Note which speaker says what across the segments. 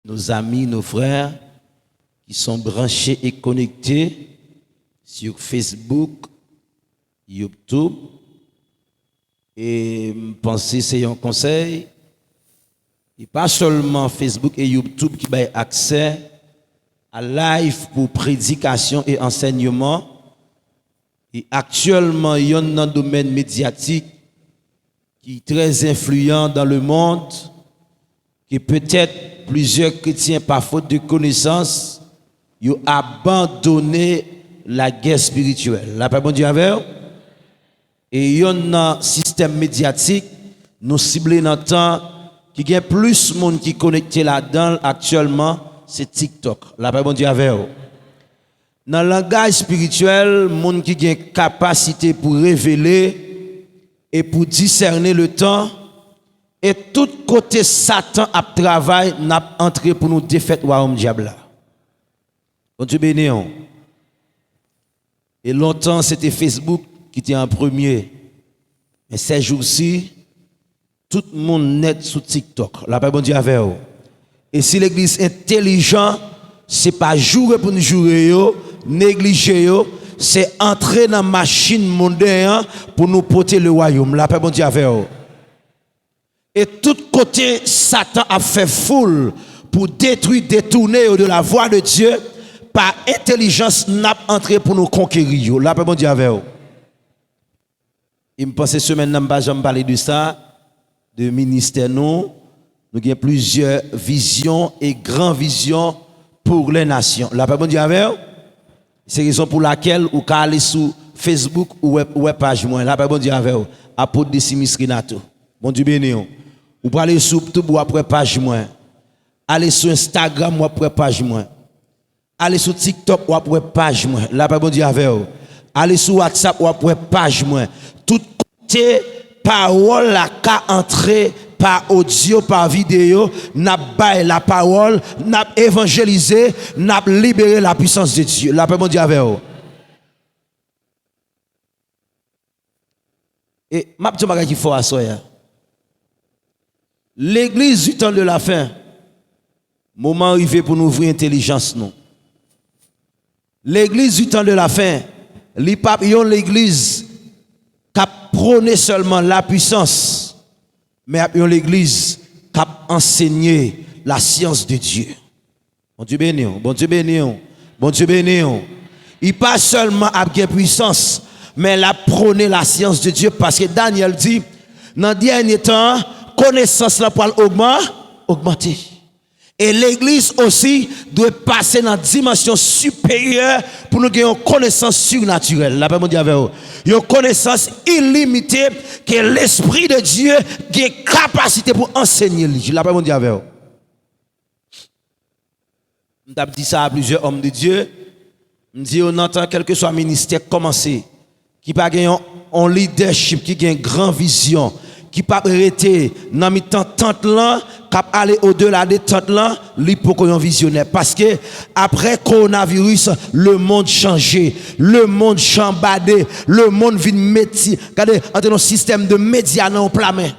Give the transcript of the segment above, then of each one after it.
Speaker 1: nos amis, nos frères qui sont branchés et connectés sur Facebook, YouTube. Et penser c'est un conseil. Et pas seulement Facebook et YouTube qui ont accès à live pour prédication et enseignement. Et actuellement, il y a un domaine médiatique qui est très influent dans le monde, que peut-être plusieurs chrétiens, par faute de connaissance, ils ont abandonné la guerre spirituelle. La paix, bon Dieu, avec vous. Et il y a un système médiatique, nous ciblons dans le temps, qui a plus de monde qui est connecté là-dedans actuellement, c'est TikTok. La paix, bon Dieu, avec vous. Dans le langage spirituel, monde qui a une capacité pour révéler et pour discerner le temps, et tout côté Satan a travaillé, n'a entré pour nous défaire le royaume diable. Bon Dieu béni. Et longtemps, c'était Facebook qui était en premier. Mais ces jours-ci, tout le monde net sur TikTok. La paix, bon Dieu, avec vous. Et si l'église est intelligente, ce n'est pas jouer pour nous jouer, négliger, c'est entrer dans la machine mondaine pour nous porter le royaume. La paix, bon Dieu, avec vous. Et tout côté, Satan a fait foule pour détruire, détourner de la voie de Dieu. Par intelligence, n'a entré pour nous conquérir. La paix, bon Dieu, avec vous. Il me pense semaine n'a jamais parlé de ça, de ministère nous avons plusieurs visions et grandes visions pour les nations. La paix, bon Dieu, avec vous. C'est la raison pour laquelle vous pouvez aller sur Facebook ou web page moins. La paix, bon Dieu, avec vous. Apôtre Décimis Renato. Bon Dieu béni. Vous pouvez aller sur YouTube ou après page moins. Aller sur Instagram ou après page moins. Allez sur TikTok ou après page moins. La paix, bon Dieu, avec vous. Allez sur WhatsApp ou après page moins. Tout côté parole la ka entrer par audio, par vidéo, n'a baillé la parole, n'a évangélisé, n'a libéré la puissance de Dieu. La paix, bon Dieu, avec vous. Et ma petite bagage qu'il faut à soi. L'église du temps de la fin, moment arrivé pour nous ouvrir l'intelligence nous. L'église du temps de la fin, l'église qui prône seulement la puissance, mais l'église qui enseigné la science de Dieu. Bon Dieu béni, bon Dieu béni, bon Dieu béni. Il pas seulement à la puissance, mais la prône la science de Dieu, parce que Daniel dit, dans le dernier temps, connaissance la pour augmenter. Et l'église aussi doit passer dans une dimension supérieure pour nous avoir une connaissance surnaturelle. La paix, mon Dieu, avec vous. Une connaissance illimitée que l'Esprit de Dieu a une capacité pour enseigner. La paix, mon Dieu, avec vous. Je dit ça à plusieurs hommes de Dieu. Je dis, on entend quel que soit le ministère commencer, qui n'a pas un leadership, qui a une grande vision, qui pas arrêter dans mi temps là, qui aller au-delà des tentes là, l'hypocrite visionnaire, parce que après coronavirus, le monde changé, le monde chambadé, le monde vient métier, regardez entre nos systèmes de médias non plamé.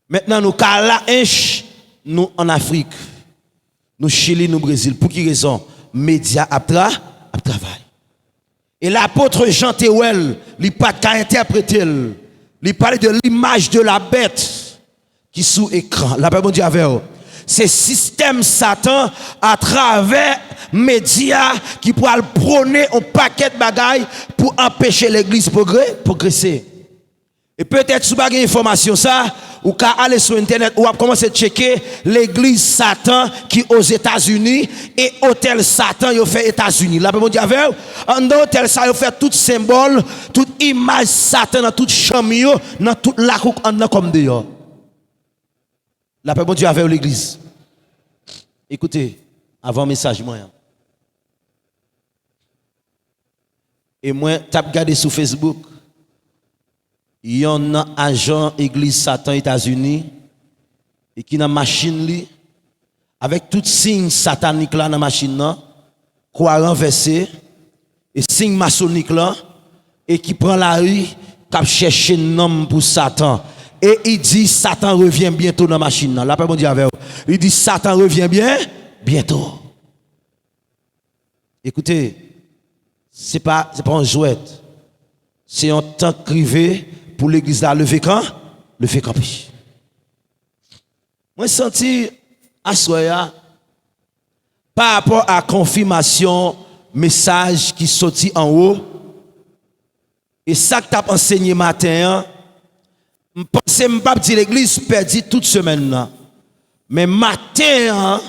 Speaker 1: Maintenant nous la nous en Afrique, nous Chili, nous Brésil, pour qui raison? Médias à travail. Et l'apôtre Jean Théouel, il pas qu'à interpréter. Il parlait de l'image de la bête qui sous écran. La paix, bon Dieu, avec vous. C'est système Satan à travers médias qui pourra prôner un paquet de bagailles pour empêcher l'église progresser. Et peut-être si vous avez une information ça, ou qu'à aller sur internet ou à commencer à checker l'église Satan qui aux États-Unis et hôtel Satan yo fait États-Unis. Là bon Dieu avec en hôtel ça yo fait tout symbole, toute image Satan dans toute chambre dans toute la cour en comme dehors. Là bon Dieu avec l'église. Écoutez, avant message moi. Et moi t'as regardé sur Facebook. Il y a un agent église Satan États-Unis et qui dans machine li avec tout signe satanique là dans machine là, quoi renversé et signe maçonnique là et qui prend la rue cap chercher un homme pour Satan Et il dit, Satan revient bientôt dans la machine. La paix, bon Dieu, avec vous. Il dit, Satan revient bientôt. Écoutez, c'est pas un jouet. C'est un temps crivé pour l'église à lever quand? Lever campi. Moi, je senti à soya par rapport à confirmation, message qui sorti en haut. Et ça que tu as enseigné matin, je pense que je ne pas dire l'église perdue toute semaine. Mais matin,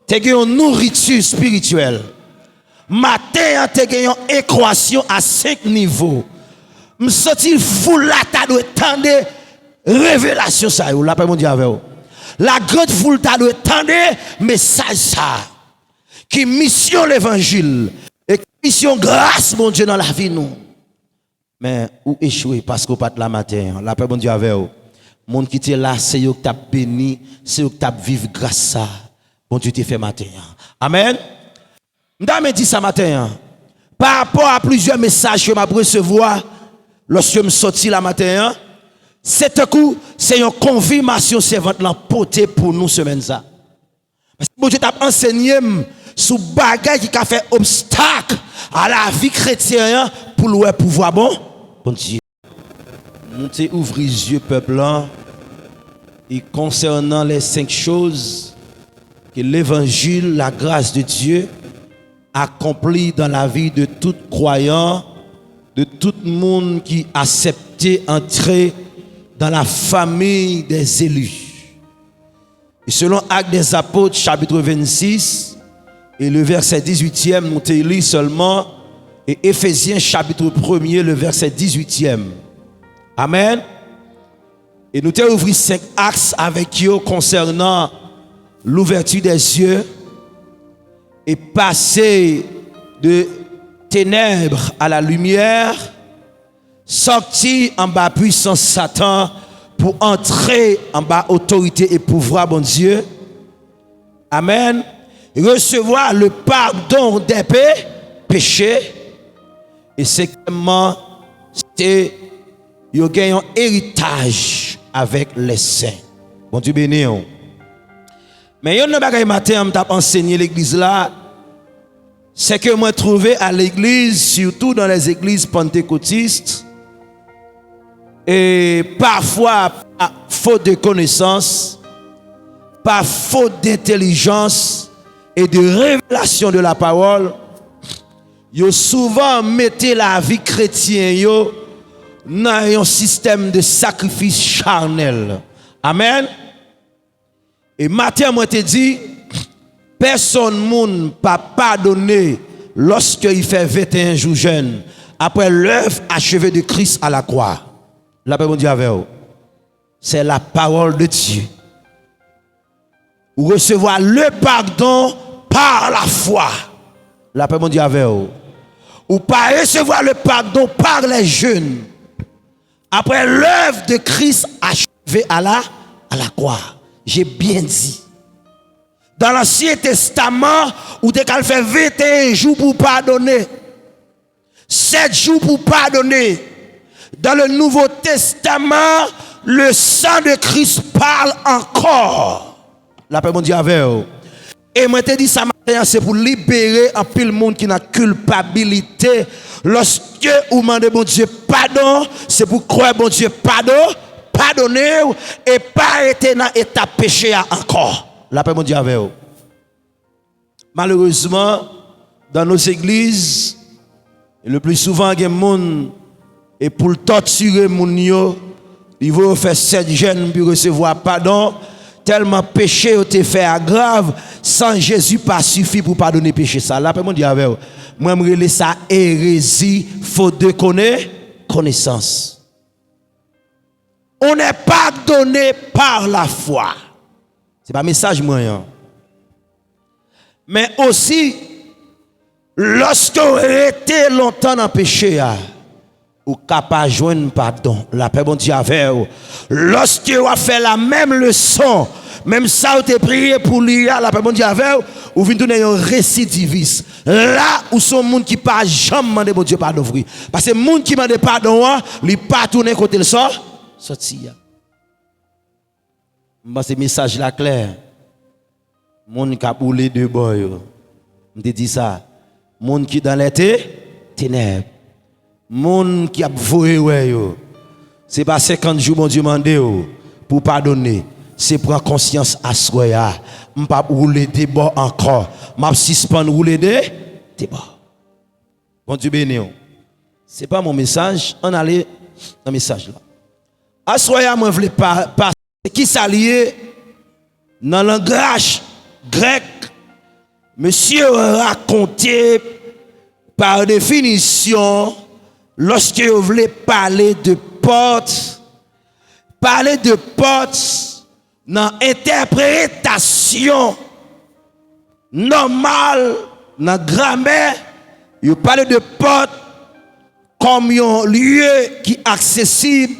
Speaker 1: tu as une nourriture spirituelle. Matin, tu as une équation à 5 niveaux. Je sens fou là, tu dois attendre révélation ça. La paix mon Dieu avec vous. La grande foule tu dois attendre message ça. Qui mission l'évangile. Et mission grâce mon Dieu dans la vie nous. Mais ou échouer parce qu'on pas de la matin. La paix mon Dieu avec vous. Monde qui était là, c'est eux qui t'a béni, c'est eux qui t'a vivre grâce ça. Bon Dieu t'a fait matin. Amen. M'dame dit ça matin. Par rapport à plusieurs messages que m'a recevoir lorsque je me sorti la matin, c'est une confirmation servante l'emporter pour nous semaine ça. Parce que bon Dieu t'a enseigné sous bagage qui a fait obstacle à la vie chrétienne pour le pouvoir bon Dieu. Montez ouvrir les yeux peuple là et concernant les 5 choses que l'évangile, la grâce de Dieu accomplit dans la vie de tout croyant, de tout le monde qui accepté entrer dans la famille des élus. Et selon Actes des Apôtres, chapitre 26, et le verset 18e, nous te lit seulement, et Éphésiens, chapitre 1er, le verset 18e. Amen. Et nous te ouvert 5 axes avec eux concernant l'ouverture des yeux et passer de ténèbres à la lumière, sortir en bas puissance Satan pour entrer en bas autorité et pouvoir bon Dieu. Amen. Recevoir le pardon des péchés. Et cinquièmement, c'est yo gagne un héritage avec les saints. Bon Dieu béni. Mais yon nan bagay matin m't'a enseigné l'église là, c'est que moi trouvé à l'église, surtout dans les églises pentecôtistes, et parfois par faute de connaissance, par faute d'intelligence et de révélation de la parole, yo souvent mettez la vie chrétienne yo dans un système de sacrifice charnel. Amen. Et matin, moi te dit, personne moun pas pardonné lorsqu'il fait 21 jours jeune, après l'œuvre achevée de Christ à la croix. La paix mon Dieu avec vous. C'est la parole de Dieu. Ou recevoir le pardon par la foi. La paix mon Dieu avec vous. Ou pas recevoir le pardon par les jeûnes. Après l'œuvre de Christ achevée à la croix. J'ai bien dit. Dans l'Ancien Testament, où tu as fait 21 jours pour pardonner. 7 jours pour pardonner. Dans le Nouveau Testament, le sang de Christ parle encore. La paix mon Dieu avec vous. Et moi te dis ça matin, c'est pour libérer un pile monde qui n'a culpabilité. Lorsque vous demandez bon Dieu pardon, c'est pour croire bon Dieu pardonner et pas être dans état péché encore. La paix mon Dieu avec vous. Malheureusement, dans nos églises, le plus souvent, il y a des gens et pour torturer moun yo, il veut faire 7 jeunes pour recevoir pardon. Tellement péché a été fait grave, sans Jésus pas suffit pour pardonner péché ça. La paix mon Dieu avec vous. Moi je relève ça hérésie, faute de connaissance. On n'est pas donné par la foi. C'est pas un message moyen. Mais aussi, lorsque vous restez longtemps dans le péché, ou capable de joindre pardon. La paix bon Dieu avec vous. Lorsque vous avez fait la même leçon, même ça vous avez prié pour lui, la paix bon Dieu avec vous, vous venez donner un récidiviste. Là où sont les gens qui ne pas jamais demander bon Dieu pardon. Parce que les gens qui demandent pardon, ils ne pas tourner côté le sort. Sorti. Ce message là clair. Monde qui a boulé de boy. Je te dis ça. Monde qui dans les ténèbres. Monde qui a voué ouais. C'est pas 50 jours mon Dieu mandé pour pardonner. C'est prendre conscience à soi. Je ne pas rouler des bords encore. Je ne suspendre rouler des bords. Bon Dieu béni. Ce n'est pas mon message. On allait dans le message là. À soi, je ne voulais pas qui s'allie dans le langage grec. Monsieur raconté par définition, lorsque vous voulez parler de porte dans interprétation normale, dans grammaire, vous parlez de porte comme un lieu qui est accessible,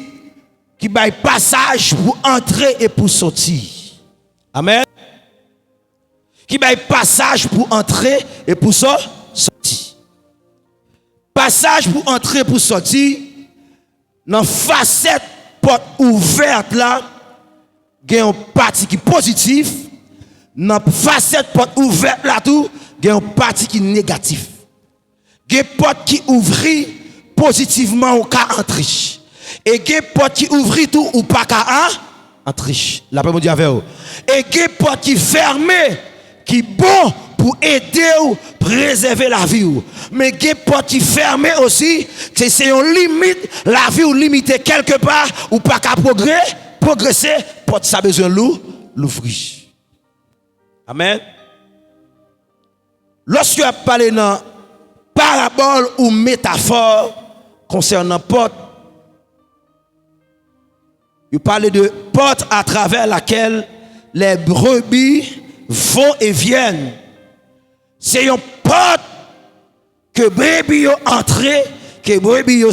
Speaker 1: qui baille passage pour entrer et pour sortir. Amen. Qui baille passage pour entrer et pour sortir. Passage pour entrer et pour sortir. Dans facette porte ouverte là, il y a une partie qui est positive. Dans facette porte ouverte là tout, il y a une partie qui est négative. Il y a une porte qui ouvre positivement au cas entrer. Et il y a une porte qui ouvre tout ou pas qu'à entrer. La paix mon Dieu avec vous. Et il y a une porte qui ferme qui est bon pour aider ou préserver la vie. Mais il y a une porte qui ferme aussi, c'est une limite, la vie ou limitée quelque part ou pas qu'à progresser, porte ça besoin l'ouvrir. Amen. Lorsque tu as parlé dans parabole ou métaphore concernant porte, il parlait de porte à travers laquelle les brebis vont et viennent. C'est une porte que brebis entrent, que brebis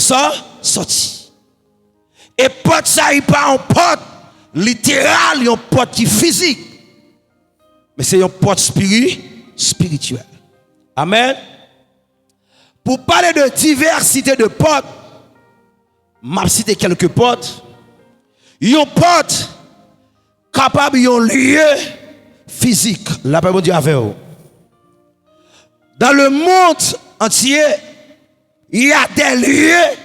Speaker 1: sortent. Et porte ça, il pas une porte littérale, une porte qui physique. Mais c'est une porte spirituelle. Amen. Pour parler de diversité de portes, je vais citer quelques portes. Une porte capable d'un lieu physique. La paix de Dieu avec vous. Dans le monde entier, il y a des lieux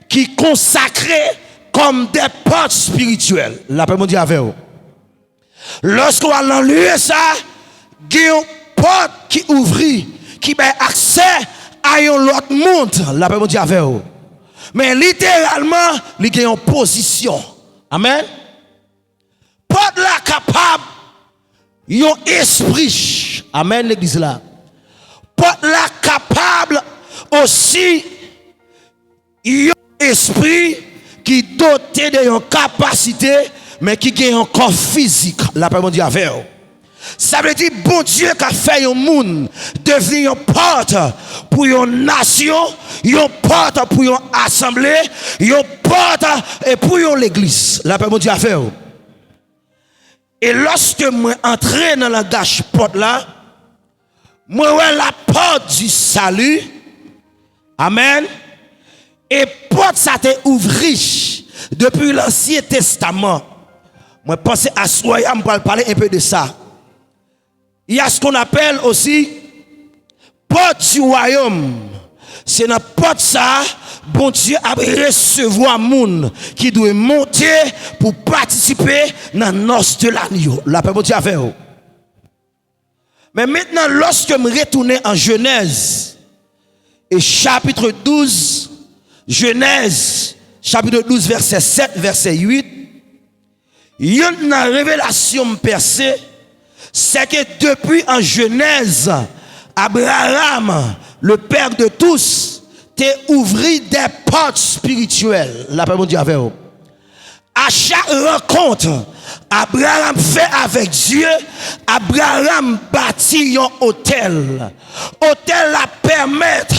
Speaker 1: qui sont consacrés comme des portes spirituelles. La paix de Dieu avec vous. Lorsqu'on va dans le lieu, ça, il y a une porte qui ouvre, qui a accès à un autre monde. La paix de Dieu avec vous. Mais littéralement, il y a une position. Amen. Porte là capable, yon esprit. Amen, l'église là. Porte là capable aussi, yon esprit qui doté de yon capacité, mais qui gagne un corps physique. La paix mon Dieu avec vous. Ça veut dire bon Dieu qui a fait un monde devenir une porte pour une nation, une porte pour une assemblée, une porte pour l'église. La paix mon Dieu a fait. Et lorsque moi entrer dans la gâche porte là, moi vois la porte du salut. Amen. Et porte ça t'est ouvri depuis l'Ancien Testament. Moi pensez à soi, je vais parler un peu de ça. Il y a ce qu'on appelle aussi porte du royaume. C'est dans porte ça, bon Dieu a recevoir monde qui doit monter pour participer dans la noce de l'agneau. La paix bon Dieu avec vous. Mais maintenant, lorsque je retourne en Genèse, et chapitre 12, Genèse, chapitre 12, verset 7, verset 8, il y a une révélation percée. C'est que depuis en Genèse, Abraham, le père de tous, t'a ouvert des portes spirituelles. La paix mon Dieu avec vous. À chaque rencontre, Abraham fait avec Dieu, Abraham bâtit un hôtel. Hôtel la permettre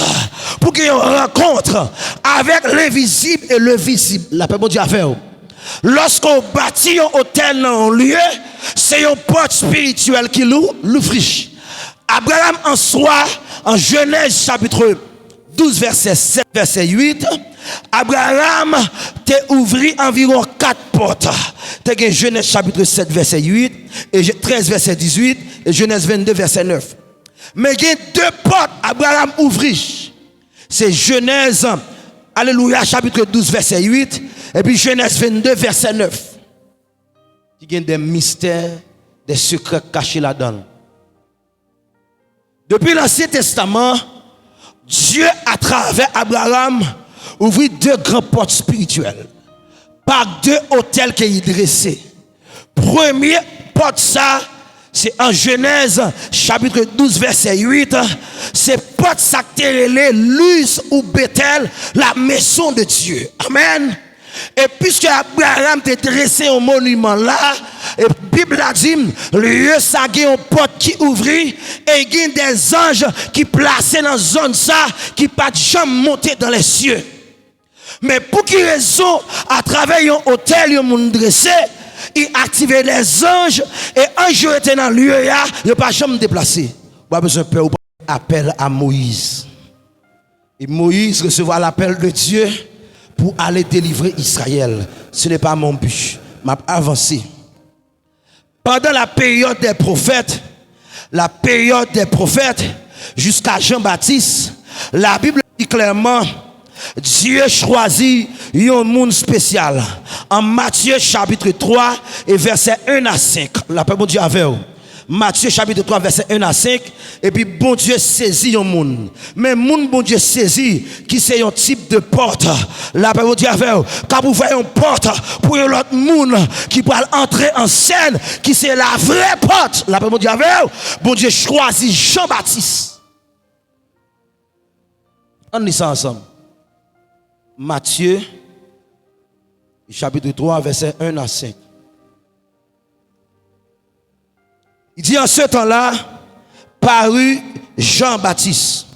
Speaker 1: pour qu'il y ait une rencontre avec l'invisible et le visible. La paix mon Dieu avec vous. Lorsqu'on bâtit un hôtel dans un lieu, c'est une porte spirituelle qui l'ouvre. Abraham en soi, en Genèse chapitre 12, verset 7, verset 8, Abraham t'a ouvert environ 4 portes. T'as Genèse chapitre 7 verset 8 et 13 verset 18 et Genèse 22 verset 9. Mais il y a 2 portes Abraham ouvrit. C'est Genèse alléluia chapitre 12 verset 8 et puis Genèse 22 verset 9. Il y a des mystères, des secrets cachés là-dedans. Depuis l'Ancien Testament, Dieu, à travers Abraham, ouvrit 2 grandes portes spirituelles. Par 2 hôtels qu'il dressés. Première porte, ça, c'est en Genèse, chapitre 12, verset 8. C'est porte ça qui est Luz ou Bethel, la maison de Dieu. Amen. Et puisque Abraham t'a dressé un monument là, et la Bible a dit, lieu ça a une porte qui ouvrit, et il y a des anges qui placés dans la zone ça, qui pas jamais monter dans les cieux. Mais pour quelle raison, à travers un hôtel, il monde dressé, il activait les anges, et un jour était dans le lieu là, il n'a pas jamais déplacé. Pas besoin de peur, appel à Moïse. Et Moïse recevra l'appel de Dieu pour aller délivrer Israël. Ce n'est pas mon but. M'a avancé. Pendant la période des prophètes, jusqu'à Jean-Baptiste, la Bible dit clairement, Dieu choisit un monde spécial. En Matthieu chapitre 3 et verset 1 à 5. La paix bon Dieu avec vous. Matthieu chapitre 3 verset 1 à 5 et puis bon Dieu saisit un monde. Mais monde bon Dieu saisit qui c'est un type de porte. La paix bon Dieu avec vous. Quand vous voyez une porte pour l'autre monde qui peut entrer en scène qui c'est la vraie porte. La paix bon Dieu avec vous. Bon Dieu choisit Jean-Baptiste. On lit ça ensemble. Matthieu chapitre 3 verset 1 à 5. Il dit en ce temps-là, parut Jean-Baptiste,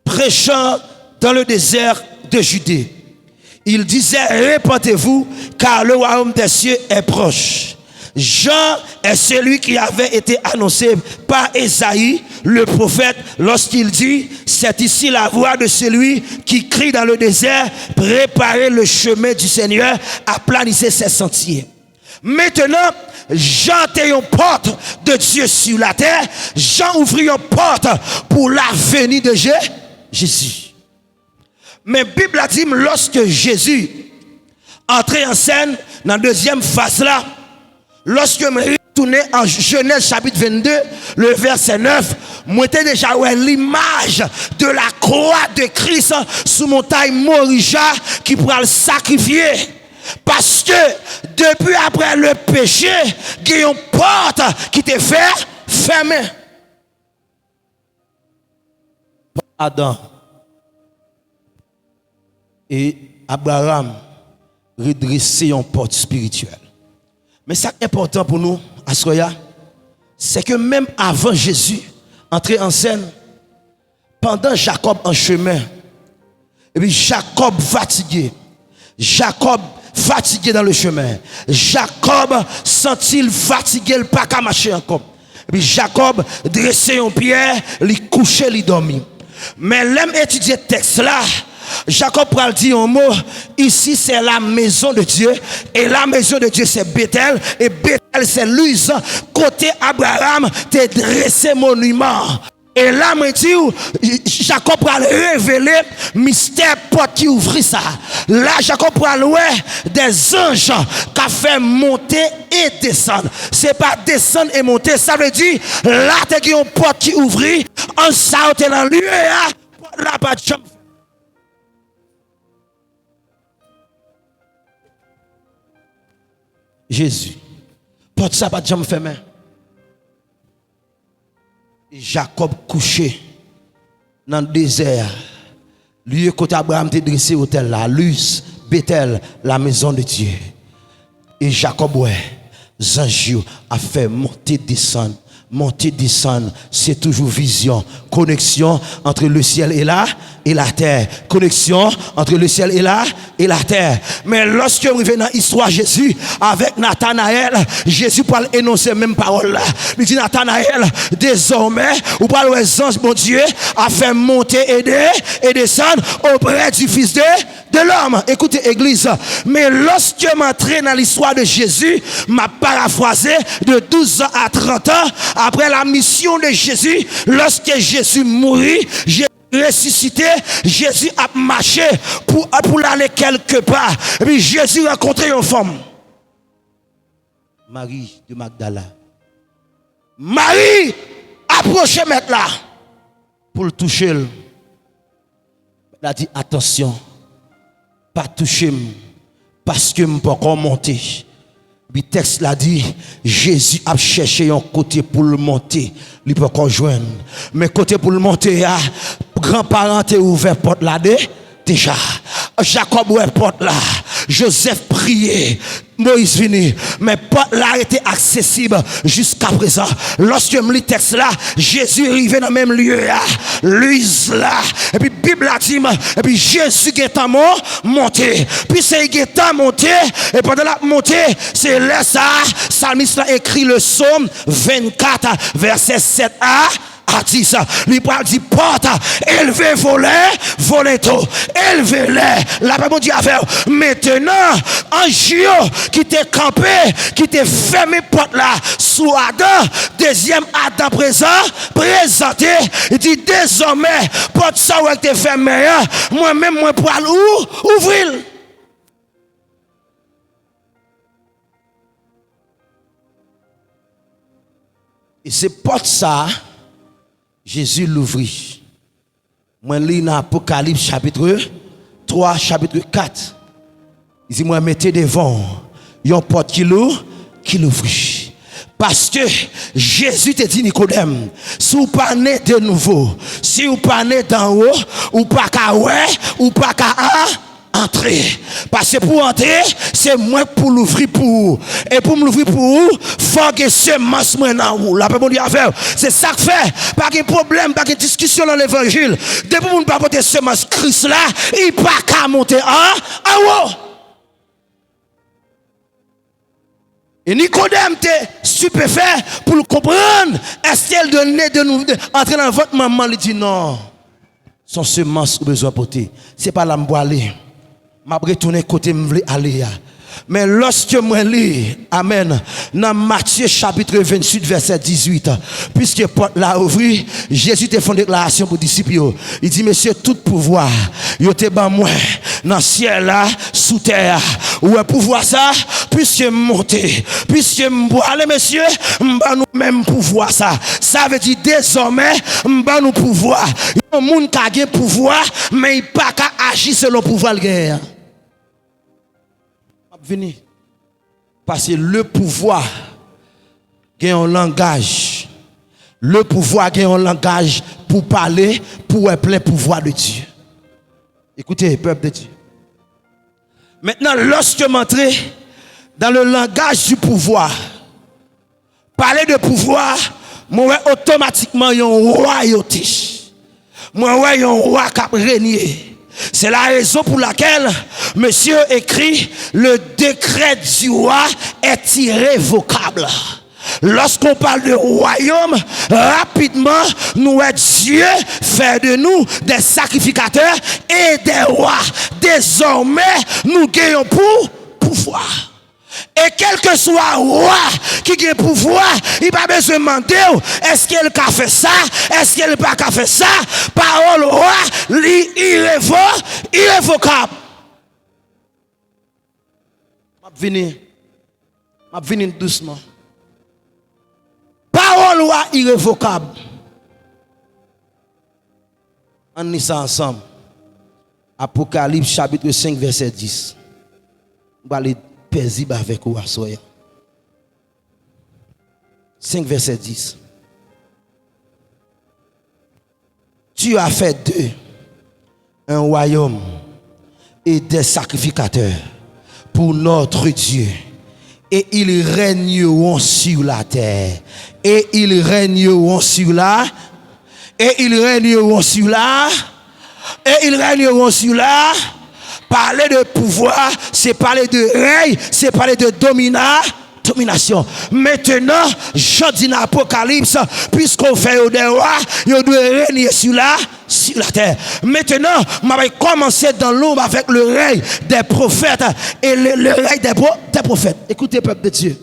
Speaker 1: prêchant dans le désert de Judée. Il disait, répentez-vous, car le royaume des cieux est proche. Jean est celui qui avait été annoncé par Ésaïe, le prophète, lorsqu'il dit, c'est ici la voix de celui qui crie dans le désert, préparez le chemin du Seigneur, aplanissez ses sentiers. Maintenant, Jean était une porte de Dieu sur la terre. Jean ouvrit une porte pour la venue de Jésus. Mais la Bible a dit, lorsque Jésus entrait en scène, dans la deuxième phase là, lorsque je retournais en Genèse chapitre 22, le verset 9, moi j'étais déjà l'image de la croix de Christ sous montagne Morija qui pourra le sacrifier. Parce que depuis après le péché, il y a une porte qui te fait fermer. Adam et Abraham redressaient une porte spirituelle. Mais ce qui est important pour nous, Assoya, c'est que même avant Jésus entrer en scène, pendant Jacob en chemin, et puis Jacob fatigué dans le chemin. Jacob sent-il fatigué, il pas qu'à marcher encore. Et puis Jacob dressé en pierre, il couché, il dormi. Mais l'aime étudier texte là, Jacob pral dit un mot, ici c'est la maison de Dieu, et la maison de Dieu c'est Bethel, et Bethel c'est Luz, côté Abraham, t'es dressé monument. Et là, me dit, Jacob va révéler mystère porte qui ouvrit ça. Là, Jacob va louer des anges qui fait monter et descendre. C'est pas descendre et monter, ça veut dire, là, t'es une porte qui ouvrit, en ça, t'es dans le lieu, là, pas de chambre. Jésus, porte ça, pas de chambre fermée. Jacob couché dans le désert. Lui, côté Abraham, te dressé hôtel là, Luz, Bethel, la maison de Dieu. Et Jacob, ouais, Zanjio a fait monter, descendre, c'est toujours vision, connexion entre le ciel et la et la terre. Connexion entre le ciel et la terre. Mais lorsque vous venez dans l'histoire de Jésus avec Nathanaël, Jésus parle énoncer même parole là. Il dit Nathanaël, désormais, vous parlez aux anges, mon Dieu, a fait monter et descendre auprès du Fils de l'homme. Écoutez, Église, mais lorsque m'entrer dans l'histoire de Jésus, m'a paraphrasé de 12 ans à 30 ans, après la mission de Jésus, lorsque Jésus mourit, Jésus ressuscité, Jésus a marché pour aller quelque part. Et puis Jésus a rencontré une femme. Marie de Magdala. Marie approchait maintenant là pour le toucher. Elle a dit attention, pas toucher parce que je ne peux pas monter. Le texte l'a dit, Jésus a cherché un côté pour le monter, il peut pas joindre. Mais côté pour le monter, grands-parents ont ouvert porte là déjà. Jacob ouvert porte là. Joseph priait. Moïse venu, mais porte là était accessible jusqu'à présent. Lorsque je lis le texte là, Jésus est arrivé dans le même lieu là, l'use là, et puis Bible a dit, et puis Jésus est monté, puis c'est est monté, et pendant la montée, c'est là ça, Psalmiste a écrit le psaume 24, verset 7 à 10. Il dit porte, élevez volez tôt, élevez-les. La Bible dit avec maintenant, un jour qui t'est campé, qui t'est fermé porte là, sous Adam, deuxième Adam présenté, il dit désormais, porte ça où elle t'est fermé, moi-même, moi pour aller ouvrir. Et c'est porte ça, Jésus l'ouvrit. Moi, je lis dans Apocalypse chapitre 3, chapitre 4. Il dit, moi, mettez devant, il y a une porte qui l'ouvrit. Parce que Jésus te dit, Nicodème, si vous pas né de nouveau, si vous pas né d'en haut, ou pas qu'à ouais, ou pas qu'à entrer. Parce que pour entrer, c'est moi pour l'ouvrir pour vous. Et pour me l'ouvrir pour vous, faut que ce masse moi dans vous. La Bible dit avec. C'est ça que fait. Pas de problème, pas de discussion dans l'évangile. Depuis que vous ne pas porter ce masse Christ là, il pas qu'à monter en haut. Et Nicodème était stupéfait pour le comprendre. Est-ce qu'elle donnait de nous entrer dans votre maman? Il dit non. Son semence au besoin porter. C'est pas là me aller. M'a retourné côté me voulais aller. Mais lorsque moi lis, amen, dans Matthieu chapitre 28 verset 18, puisque porte l'a ouvri, Jésus te fait une déclaration pour les disciples. Il dit monsieur tout pouvoir, yo te ban moi dans le ciel là, sous terre. Ou un pouvoir ça, puisque monter, puisque aller monsieur, m'ba nous même pouvoir ça. Ça veut dire désormais m'ba nous pouvoir. Un monde qui a un pouvoir, mais il pas qu'à agir selon le pouvoir de guerre. Venez. Parce que le pouvoir a un langage. Le pouvoir a un langage pour parler, pour être plein pouvoir de Dieu. Écoutez, peuple de Dieu. Maintenant, lorsque m'entrez dans le langage du pouvoir, parler de pouvoir, moi automatiquement une royauté. Moi un roi qui a régné. C'est la raison pour laquelle monsieur écrit le décret du roi est irrévocable. Lorsqu'on parle de royaume, rapidement, nous Dieu fait de nous des sacrificateurs et des rois. Désormais, nous gagnons pour pouvoir. Et quel que soit le roi qui a pouvoir, il n'a pas besoin de demander est-ce qu'il a fait ça, est-ce qu'il n'a pas fait ça. Parole roi, irrévocable. Je vais venir doucement. Parole roi, irrévocable. On lit ça ensemble. Apocalypse chapitre 5 verset 10. On va aller paisible avec vous à soya. 5 verset 10. Tu as fait d'eux un royaume et des sacrificateurs pour notre Dieu. Et ils régneront sur la terre. Et ils régneront sur la. Et ils régneront sur la. et ils régneront sur la. Parler de pouvoir, c'est parler de règne, c'est parler de domination. Maintenant, je dis dans l'Apocalypse, puisqu'on fait des rois, ils doivent régner sur la terre. Maintenant, je vais commencer dans l'ombre avec le règne des prophètes et le règne des prophètes. Écoutez, peuple de Dieu.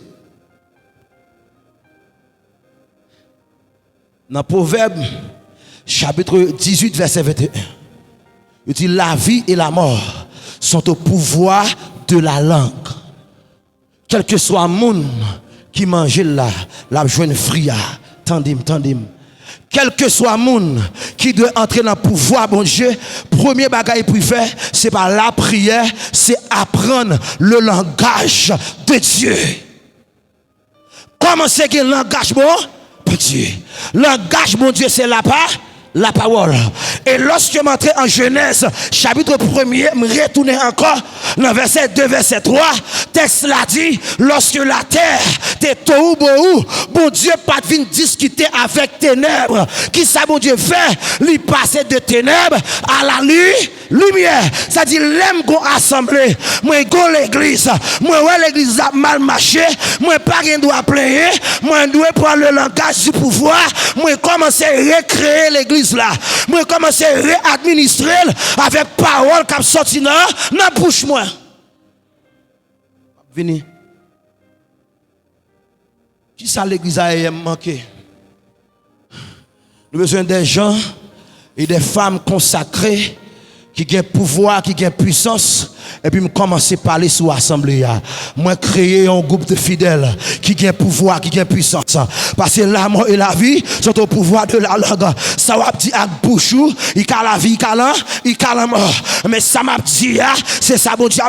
Speaker 1: Dans Proverbe, chapitre 18, verset 21, il dit la vie et la mort sont au pouvoir de la langue. Quel que soit le monde qui mange là, la joine fria, tendim. Quel que soit le monde qui doit entrer dans le pouvoir, bon Dieu, premier bagage pour faire, c'est par la prière, c'est apprendre le langage de Dieu. Comment c'est que le langage bon? Dieu. Langage mon Dieu, c'est la parole. Et lorsque je m'entrais en Genèse, chapitre 1er, me retourner encore dans verset 2, verset 3, texte l'a dit, lorsque la terre t'est tout beau, bon Dieu pas venu discuter avec ténèbres. Qui ça bon Dieu fait? Lui passer de ténèbres à la lumière. Ça dit, l'aime qu'on assemblée. Moi, go l'église. Moi, ouais, l'église a mal marché. Moi, pas rien doit plaire. Moi, dois prendre le langage du pouvoir. Moi, commencer à recréer l'église là. Moi, commencer à réadministrer avec parole qui sorti dans la bouche moi. Vini. Qui ça l'église a manqué? Nous avons besoin des gens et des femmes consacrées qui ont pouvoir, qui ont puissance, et puis je commence à parler sur l'assemblée. Moi, créer un groupe de fidèles qui ont pouvoir, qui ont puissance. Parce que la mort et la vie sont au pouvoir de la langue. Ça va dire à bouchou, il a la vie, il a la mort. Mais ça m'a dit, c'est ça, bon Dieu a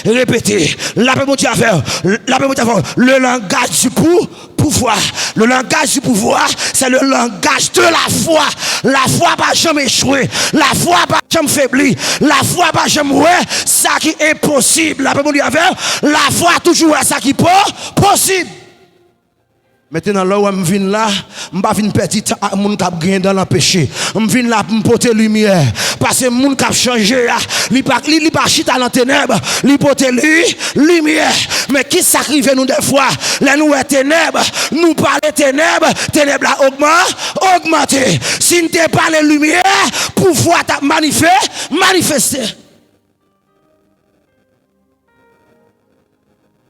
Speaker 1: répété. La paix, bon Dieu a fait. Le langage du pouvoir. Le langage du pouvoir, c'est le langage de la foi. La foi pas jamais échoué. La foi pas jamais faibli. La foi pas jamais ouais. Ça qui est possible. La paix, bon Dieu a fait. La foi toujours ça qui est possible. Maintenant, là où je viens là, je ne viens pas petit à mon cap gain dans le péché. Je viens là pour me porter lumière. Parce que mon cap changé, il pas chita dans ténèbres, il porter lumière. Mais qui s'arrive nous des fois, là nous est ténèbres, nous parler ténèbres a augmenté. Si nous te parlé lumière, pouvoir t'a manifester.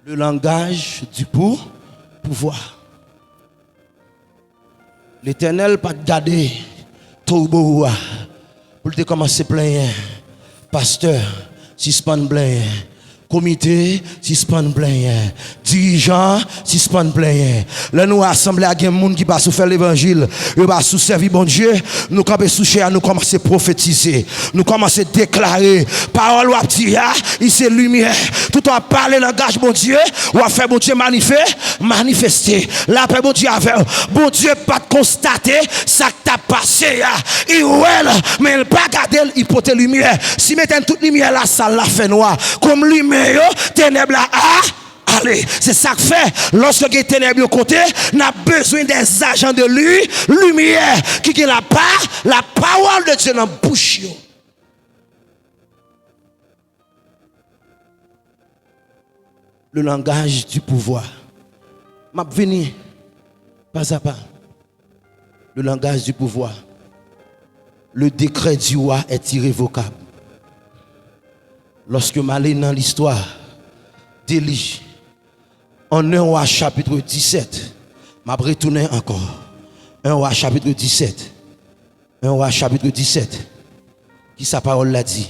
Speaker 1: Le langage du pouvoir. L'Éternel pas te garder tout beau pour te commencer plein pasteur suspend plein comité suspend plein dirigeant suspend plein là nous assemblés à des monde qui pas sous faire l'évangile et pas sous servir bon Dieu nous camper sous cher nous commencer à prophétiser nous commencer à déclarer parole ou dire il c'est lumière tout en parler langage bon Dieu ou à faire bon Dieu manifester la paix bon Dieu avec bon Dieu pas constater ça que t'a passé il ouais mais il pas garder il porter lumière si mettent toute lumière là ça la fait noir comme lumière ténèbres là allez, c'est ça que fait lorsque les ténèbres au côté, on a besoin des agents de lumière qui ont la parole de Dieu dans la bouche. Le langage du pouvoir. M'a venu pas à pas. Le langage du pouvoir. Le décret du roi est irrévocable. Lorsque m'allais dans l'histoire d'Élie, en 1 roi chapitre 17, m'a retourné encore. 1 roi chapitre 17. 1 roi chapitre 17. Qui sa parole l'a dit?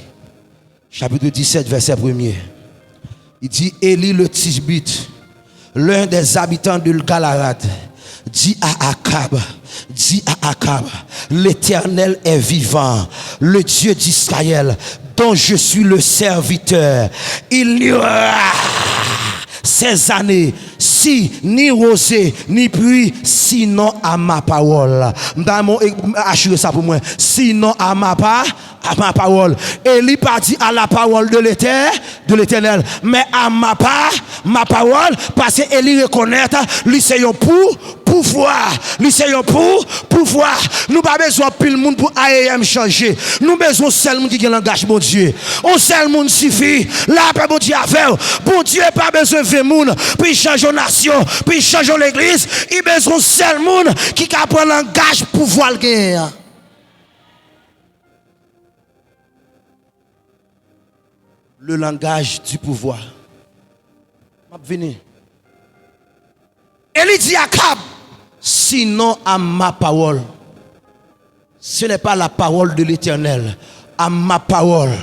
Speaker 1: Chapitre 17, verset 1er. Il dit, Élie le Tishbite, l'un des habitants de Galad, dit à Akab, l'Éternel est vivant, le Dieu d'Israël, dont je suis le serviteur. Il n'y aura ces années, si ni rosée, ni pluie, sinon à ma parole. Assurez ça pour moi. Sinon à ma parole. Élie pas dit à la parole de l'Éternel, mais à ma parole, parce qu'Élie reconnaît, lui c'est un pouvoir. pouvoir. C'est un pouvoir. Nous pas besoin de pile monde pour AEM changer. Nous besoin seul monde qui a langage bon Dieu. On seul monde suffit. Là après bon Dieu avec. Bon Dieu pas besoin de 20 monde pour changer nation, pour changer l'église. Il besoin seul monde qui a prendre langage pouvoir le gagner. Le langage du pouvoir. M'a venu. Élie dit à Akab, sinon à ma parole. Ce n'est pas la parole de l'Éternel. À ma parole,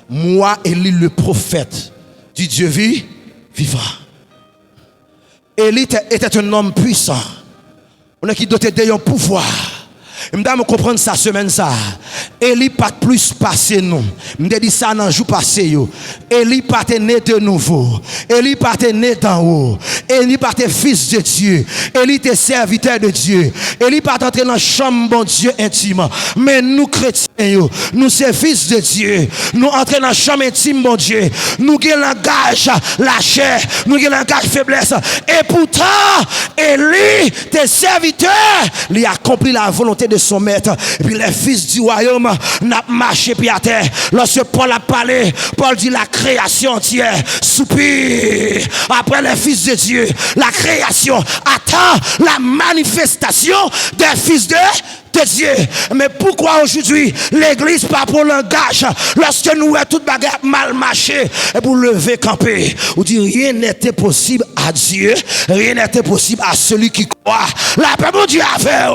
Speaker 1: moi Élie le prophète du Dieu vivant. Élie était un homme puissant. On est qui doté d'un pouvoir. Je me comprendre ça semaine ça. Élie pas plus passé nous. Je me dit ça dans jour passé yo. Élie pas né de nouveau. Élie pas né d'en haut. Élie pas fils de Dieu. Élie était serviteur de Dieu. Élie pas entré dans la chambre bon Dieu intime. Mais nous chrétiens nous sommes fils de Dieu. Nous entrons dans la chambre intime bon Dieu. Nous avons langage la chair, nous avons langage faiblesse. Et pourtant Élie tes serviteurs, il a accompli la volonté de son maître. Et puis les fils du royaume n'a marché puis à terre. Lorsque Paul a parlé, Paul dit la création entière soupire après les fils de Dieu. La création attend la manifestation des fils de Dieu. Mais pourquoi aujourd'hui l'église pas pour langage lorsque nous avons toute bagarre mal marché et pour lever camper ou dire rien n'était possible à Dieu, rien n'était possible à celui qui croit. La paix mon Dieu a fait.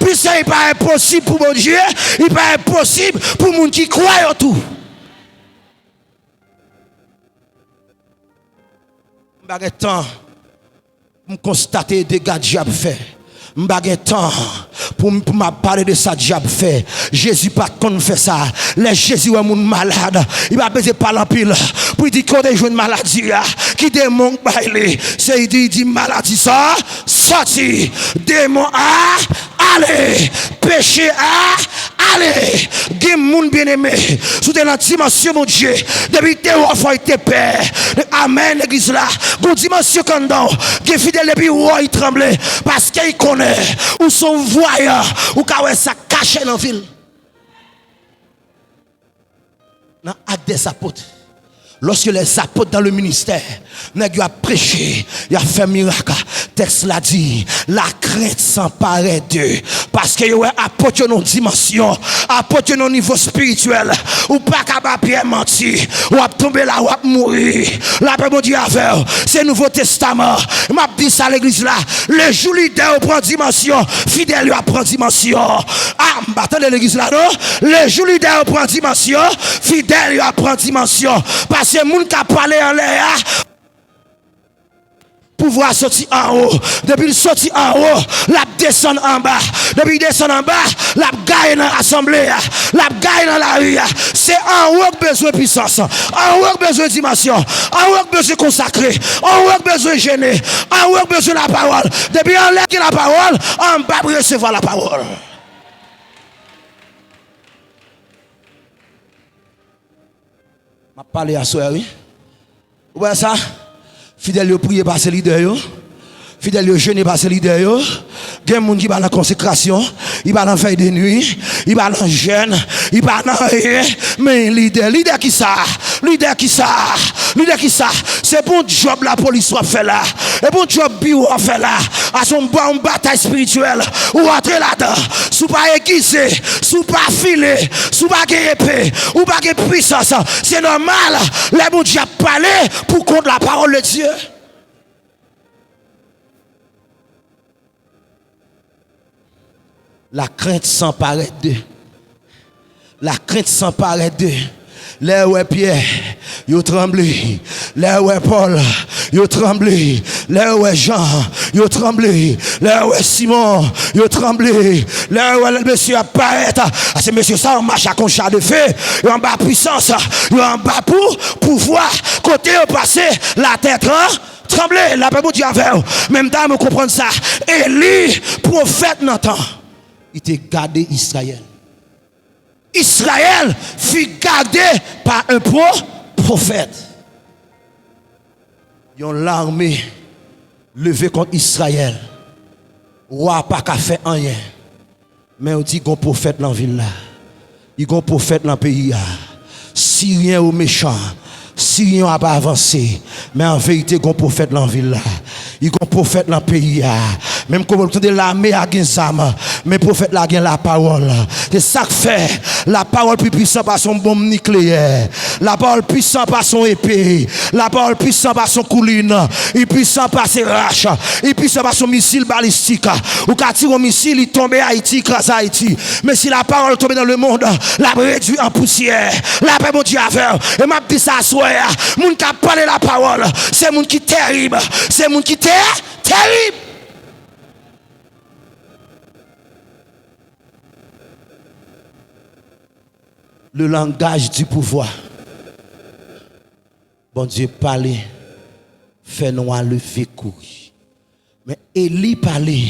Speaker 1: Puis ça n'est pas impossible pour mon Dieu, il n'est pas impossible pour monde qui croit en tout. Bagarre temps pour constater des dégâts diable fait. M'bagay temps pour me parler de ça diable fait. Jésus pas qu'on fait ça. Les Jésus est mon malade. Il va baiser par en pile. Pour dire qu'on a une maladie qui démon bailé. C'est il dit maladie ça sorti. Démon allez. Péché allez. Gen moun bien-aimé. Sous dans la dimension mon Dieu. Depuis tes enfants tes pères. Amen l'église là. Bon dimension quand dans. Gen fidèle depuis roi il tremblait parce qu'il connaît ou son voyant ou quand ça caché dans la ville. Dans l'acte des apôtres, lorsque les apôtres dans le ministère, ils ont prêché, ils ont fait miracle. Texte l'a dit, la crainte s'emparait d'eux. Parce que ils ont apporté une dimension, apporté un niveau spirituel. Ou pas qu'à bien mentir, ou à tomber là, ou à mourir. La paix mon Dieu a fait, c'est Nouveau Testament. M'a dit ça à l'église là. Le jour leader prend dimension, fidèle lui prend dimension. Ah, m'attendez l'église là, non? Le jour leader prend dimension, fidèle lui prend dimension. Parce que moun qui a parlé en l'air, pouvoir sortir en haut. Depuis il sortit en haut, la descend en bas. Depuis il descend en bas, la gagne dans l'assemblée, la gagne dans la rue. C'est en haut que besoin de puissance, en haut que besoin de dimension, en haut que besoin de consacrer, en haut que besoin de gêner, en haut que besoin de la parole. Depuis on lève la parole, en bas pour recevoir la parole. Je parle à soi, oui. Vous voyez ça? Fidèle yo prier par ses leaders yo. Fidèle yo jeûner par ses leaders yo. Gen moun qui va dans consécration, il va dans veille de nuit, il va dans jeûne, il va dans rien. Mais leader qui ça? Leader qui ça? C'est bon job la police soit fait là. Et bon job bureau fait là. À son bon bataille spirituelle ou entrer là-dedans. Sous pas aiguisé, sous pas filé, sous pas épée, ou pas puissance. C'est normal. Les bon Dieu parler pour contre la parole de Dieu. La crainte s'emparait d'eux. La crainte s'emparait d'eux. Là où est Pierre, il tremblé. Là où est Paul, il tremblé. Là où est Jean, il tremblé. Là où est Simon, il tremblé. Là où le monsieur apparaît, c'est monsieur ça, on marche à un char de feu. Il en bas puissance, il en bas pour pouvoir. Côté au passé, la tête tremblé. La paix Dieu avec. Même dame comprendre ça. Élie, prophète n'entend. Il t'a gardé Israël. Israël fut gardé par un prophète. Ils ont l'armée levée contre Israël. roi pas qu'à faire rien. Mais on dit qu'on prophète dans la ville là. Il y a un prophète dans le pays là. Syrien ou méchant. Syrien n'a pas avancé. Mais en vérité, il y a un prophète dans la ville là. Il y a un prophète dans le pays là. Même quand vous entendez l'armée à Genzam, mais le prophète là a la parole. C'est ça que fait. La parole plus puissante par son bombe nucléaire. La parole puissante par son épée. La parole puissante par son couline. Il puissant par ses raches. Il puissant par son missile balistique. Ou quand tire un missile, il tombe à Haïti, écrase Haïti. Mais si la parole tombe dans le monde, la réduit en poussière. La paix, mon Dieu, avec. Et m'a dit ça, soir. Moun qui a parlé la parole, c'est moun qui terrible. C'est moun qui terrible. Le langage du pouvoir. Bon Dieu parlait, fait nous lever courir. Mais Élie parlait,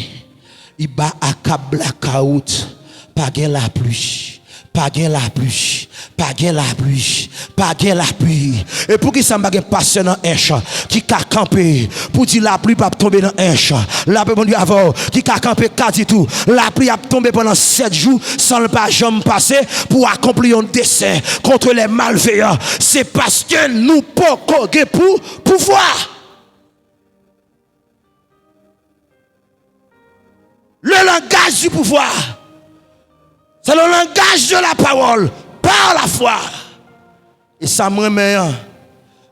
Speaker 1: il bat à cap blackout, pas gain la pluie, pas gain la pluie, pas gain la pluie, pas gain la pluie. Et pour qui ça m'a passé dans un champ, qui a campé, pour dire la pluie pas tomber dans un champ. La pluie, bon Dieu, avant, qui a campé, quasi tout. La pluie a tombé pendant 7 jours, sans le pas jamais passer, pour accomplir un dessein contre les malveillants. C'est parce que nous pas pour pouvoir. Le langage du pouvoir, c'est le langage de la parole, par la foi. Et ça me remet,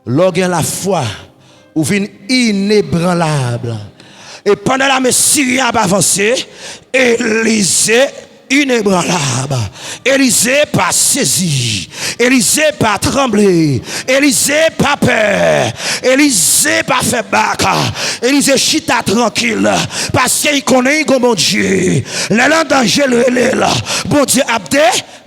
Speaker 1: lorsque la foi, ou vient inébranlable. Et pendant la Messie a avancé, Élisée inébranlable. Élisée pas saisi. Élisée pas tremblé. Élisée pas peur. Élisée pas fait bac. Élisée chita tranquille. Parce qu'il connaît mon Dieu. Le danger le là. Bon Dieu abdé.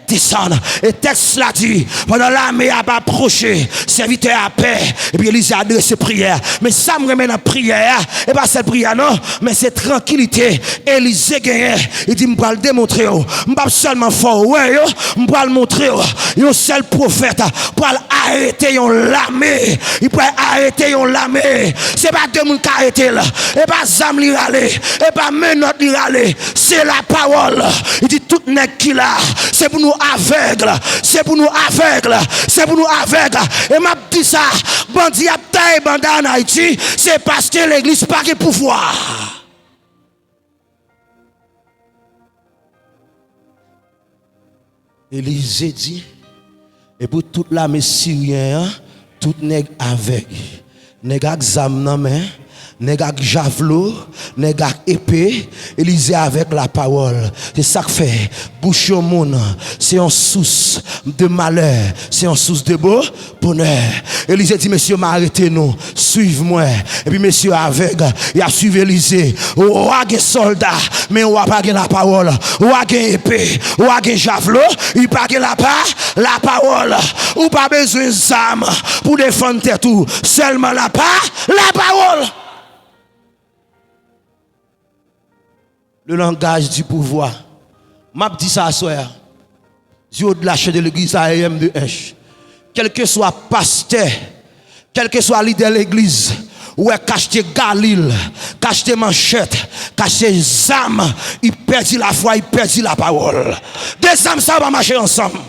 Speaker 1: Descendre. Et texte l'a dit, pendant l'armée a approché, serviteur à paix, et puis Élisée a adressé prière. Mais ça me remet dans la prière, et pas cette prière non, mais c'est tranquillité. Élisée gagne, il dit, je vais le démontrer, je ne vais pas seulement fort, ouais, je vais le montrer, il y a un seul prophète pour arrêter l'armée, il peut arrêter l'armée. C'est pas deux personnes qui arrêtent, et pas Zam li rale, et pas Menot li rale, c'est la parole. Il dit, tout n'est qui là, c'est pour nous aveugles, c'est pour nous aveugles, c'est pour nous aveugles. Et m'a dit ça, bandi a taille bandi en Haïti, c'est parce que l'église n'a pas de pouvoir. Élisée dit, et pour toute l'armée syrienne, tout nèg aveugle, nèg ak zam nan men, nèg ak javelot, nèg ak épée, Élisée avec la parole. C'est ça que fait. Bouche au monde, c'est une source de malheur, c'est une source de bonheur. Élisée dit, monsieur, m'arrêtez nous, suivez-moi. Et puis, monsieur, avec, il a suivi Élisée. Ou a des soldats, mais on a pas la parole. Ou a des épée, ou a des javelot, il pas la parole. Ou pas besoin d'armes pour défendre tout. Seulement la parole. Le langage du pouvoir. M'a dit ça à soir. Dieu de la chaîne de l'église AM de H. Quel que soit pasteur, quel que soit leader de l'église, ou est caché Galil, caché manchette, caché zam, il perdit la foi, il perdit la parole. Des âmes, ça va marcher ensemble.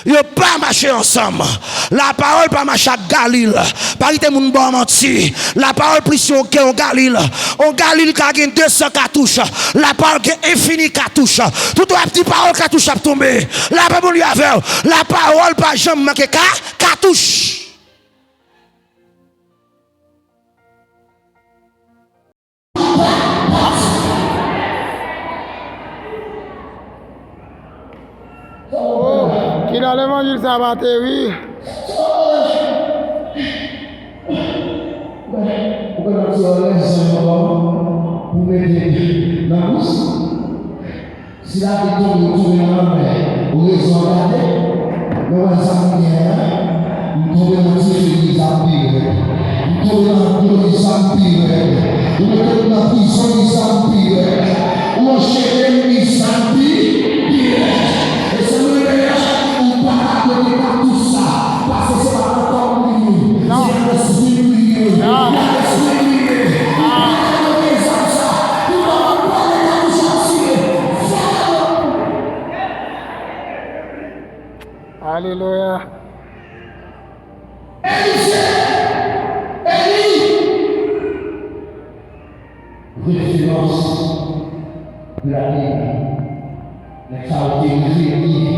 Speaker 1: Ils ne pas marcher ensemble. La parole pas marcher à Galil. Parité moun bon menti. La parole plus si on Galil. On Galil qui a 200 cartouches. La parole qui est infinie cartouches. Tout la petite parole cartouche a tombé. La parole lui avait. La parole pas jamais manqué cartouche.
Speaker 2: Qui dans l'évangile ça va oui.
Speaker 3: Si la question de tourner dans la mer, ou raison garder, mais on s'en vient, nous tombons dans le ciel des empires, nous tombons dans le des empires, nous tombons dans la prison des empires, où on cherche des empires. Et c'est le meilleur, on parle de tout ça, parce que c'est pas encore lié, c'est l'esprit lié, l'esprit lié.
Speaker 2: Alléluia.
Speaker 3: Référence de la Bible. Les ça a été réunis,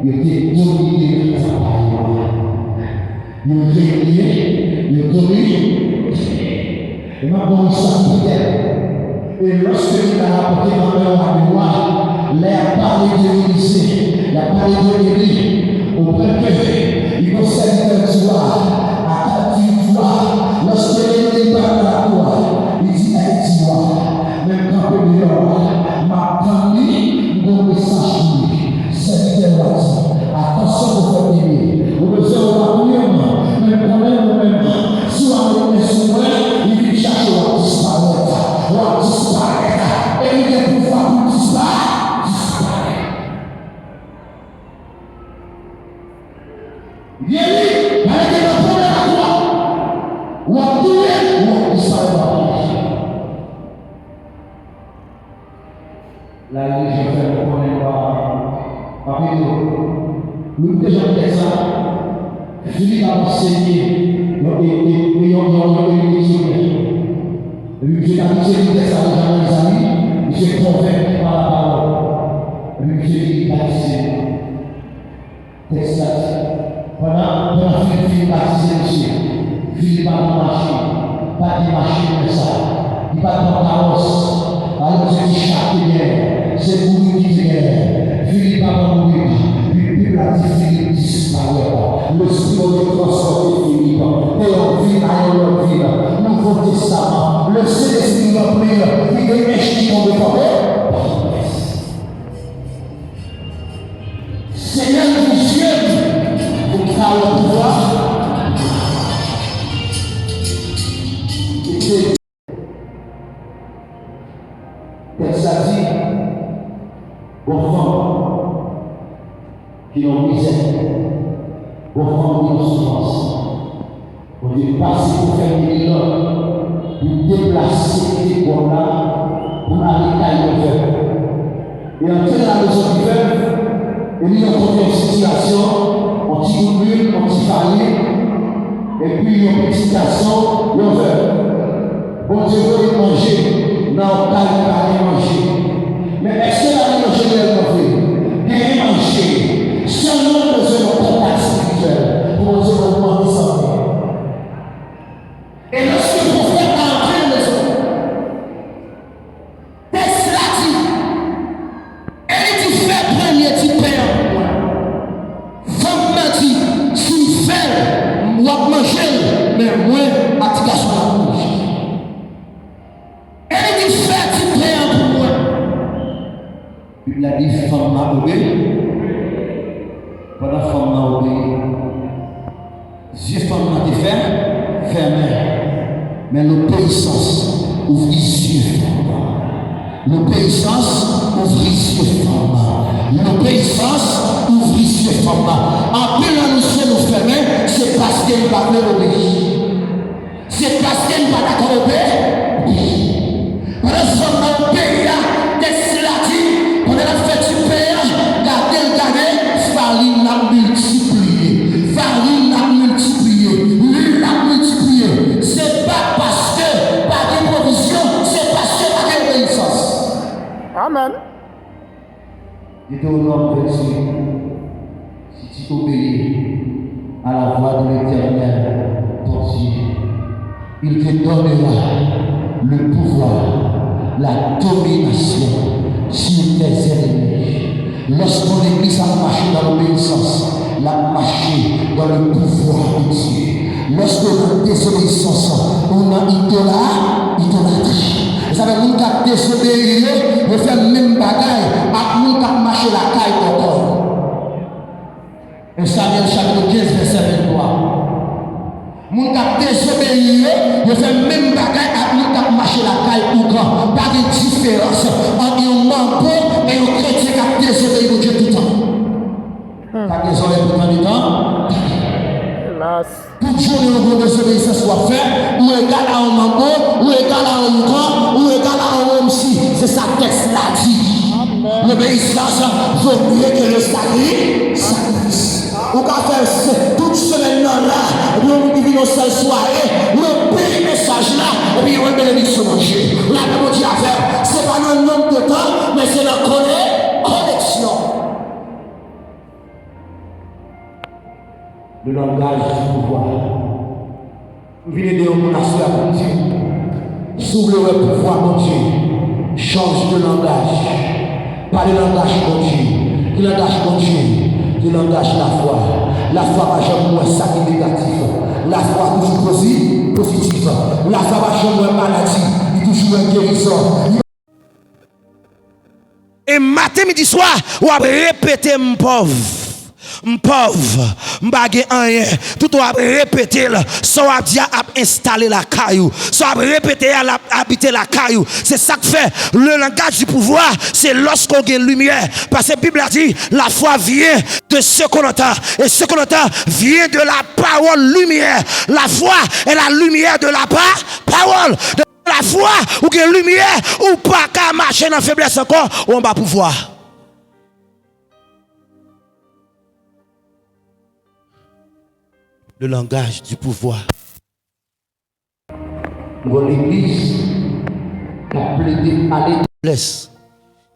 Speaker 3: il était dominé par sa parole. Il est réunis, il est dominé. Et maintenant, il s'appelle. Et lorsque il a apporté ma mère à mémoire, il a parlé de l'Élysée, il a parlé de l'Église, au préfet, il conseille de toi, à ta victoire, lorsque l'ennemi parle à toi, il dit à toi, même quand le lion m'a parlé, mon message, c'est de la attention de votre ennemi, vous besoin de la première, même quand même, soit le soin, il dit chercher à disparaître, et il est pouvoir pour disparaître. Viens, avec la première à toi, ou à tout ou à disparaître. La religion fait le connaître par nous déjà fait ça. Philippe a enseigné et j'ai enseigné ça à mes amis, je suis convaincu par la parole. J'ai baptisé. Texte pendant Philippe baptisé monsieur. Philippe a marché, pas de machine comme ça. Il va dans carrosse. Alors c'est châtelier, c'est pour nous qui vient. Philippe a mourir. Puis la Philippe disparaît. Le Seigneur est transformé Philippe. Et on vit à leur vie. Nouveau Testament. Le Saint-Esprit va prier. Il est méchant qui tombe pas. Seigneur du Dieu, pour qu'il a le pouvoir. Texte a dit, enfants qui ont misère, enfants qui ont souffrance, on dit passer pour faire une million, pour déplacer les là pour aller à l'hiver. Et en train de la maison d'hiver, il y a une situation, on tire une bulle, on tire faillir, et puis il y a une petite garçon, il fait, bon Dieu veut manger. Non, pas manger. Mais est-ce que la manger est manger? Bien manger. Seulement besoin de contact spirituel pour Dieu augmenter sa vie. Et lorsque le prophète a entré dans la maison, Texte l'a dit, elle dit fait premier petit père. Femme m'a dit, si fait, moi manger, mais moi, application la bouche. Elle dit fait du père pour moi. Il a dit femme m'a obéi. Pendant femme m'a obéi. Dieu femme m'a dit fermé. Mais l'obéissance ouvre les yeux femme. L'obéissance ouvre les yeux femme. L'obéissance ouvre les yeux femme. En plus là nous sommes fermés, c'est parce qu'elle va pas obéir. C'est parce qu'elle va d'accord obéir. Pendant ce temps, le pays là, qu'est-ce l'a dit? Pendant la fête du péage, gardez, farine l'a multiplié. Farine l'a multiplié. L'huile l'a multiplié. C'est pas parce que pas de provision, c'est parce que pas d'obéissance.
Speaker 2: Amen.
Speaker 3: Deutéronome 28. Si tu obéis à la voix de l'Éternel, ton Dieu, il te donnera le pouvoir, la domination sur tes ennemis. Lorsqu'on est mis à marcher dans l'obéissance, la marcher dans le pouvoir de Dieu. Lorsqu'on a désobéissance, on a idolâtrie. Vous savez, nous qui désobéi, on fait le même bagaille à nous qui marcher la caille encore. Et Samuel chapitre 15, verset 23. Moun kap désobéi, je fais même bagaille à nous kap marcher la caille ou grand. Pas de différence entre un mambo et un chrétien qui a désobéi au Dieu tout le temps. Ça désolé pour tout le temps.
Speaker 2: Hélas.
Speaker 3: Toute journée où vous désobéissance soit fait, ou égal à un mambo, ou égal à un grand, ou égal à un homme si. C'est ça que texte l'a dit. L'obéissance vaut mieux que le sacrifice. ou qu'à faire toute semaine là, et puis on vit une seule soirée, on paye message là, et puis on bénédiction mon Dieu. La même Dieu à faire, c'est pas dans le nombre de temps, mais c'est la connexion. Le langage du pouvoir. Vous venez de mon assuré à Dieu. S'ouvre le pouvoir, mon Dieu. Change de langage. Pas de langage, mon Dieu. Le langage, mon Dieu. Le langage, la foi. La foi va jamais moins ça qui est négatif. La foi toujours positive. La foi va jamais moins maladie. Il est toujours un guérison.
Speaker 1: Et matin, midi, soir, on va répéter mon pauvre. Pauvre, m'bagé rien, tout a répété, ça a dit à installer la caillou, ça a répété à habiter la caillou. C'est ça que fait le langage du pouvoir, c'est lorsqu'on a une lumière. Parce que la Bible a dit, la foi vient de ce qu'on entend, et ce qu'on entend vient de la parole lumière. La foi est la lumière de la parole. De la foi, ou une lumière, ou pas qu'à marcher dans la faiblesse encore, ou on va pouvoir. Le langage du pouvoir.
Speaker 3: L'église a plaidé à
Speaker 1: l'église,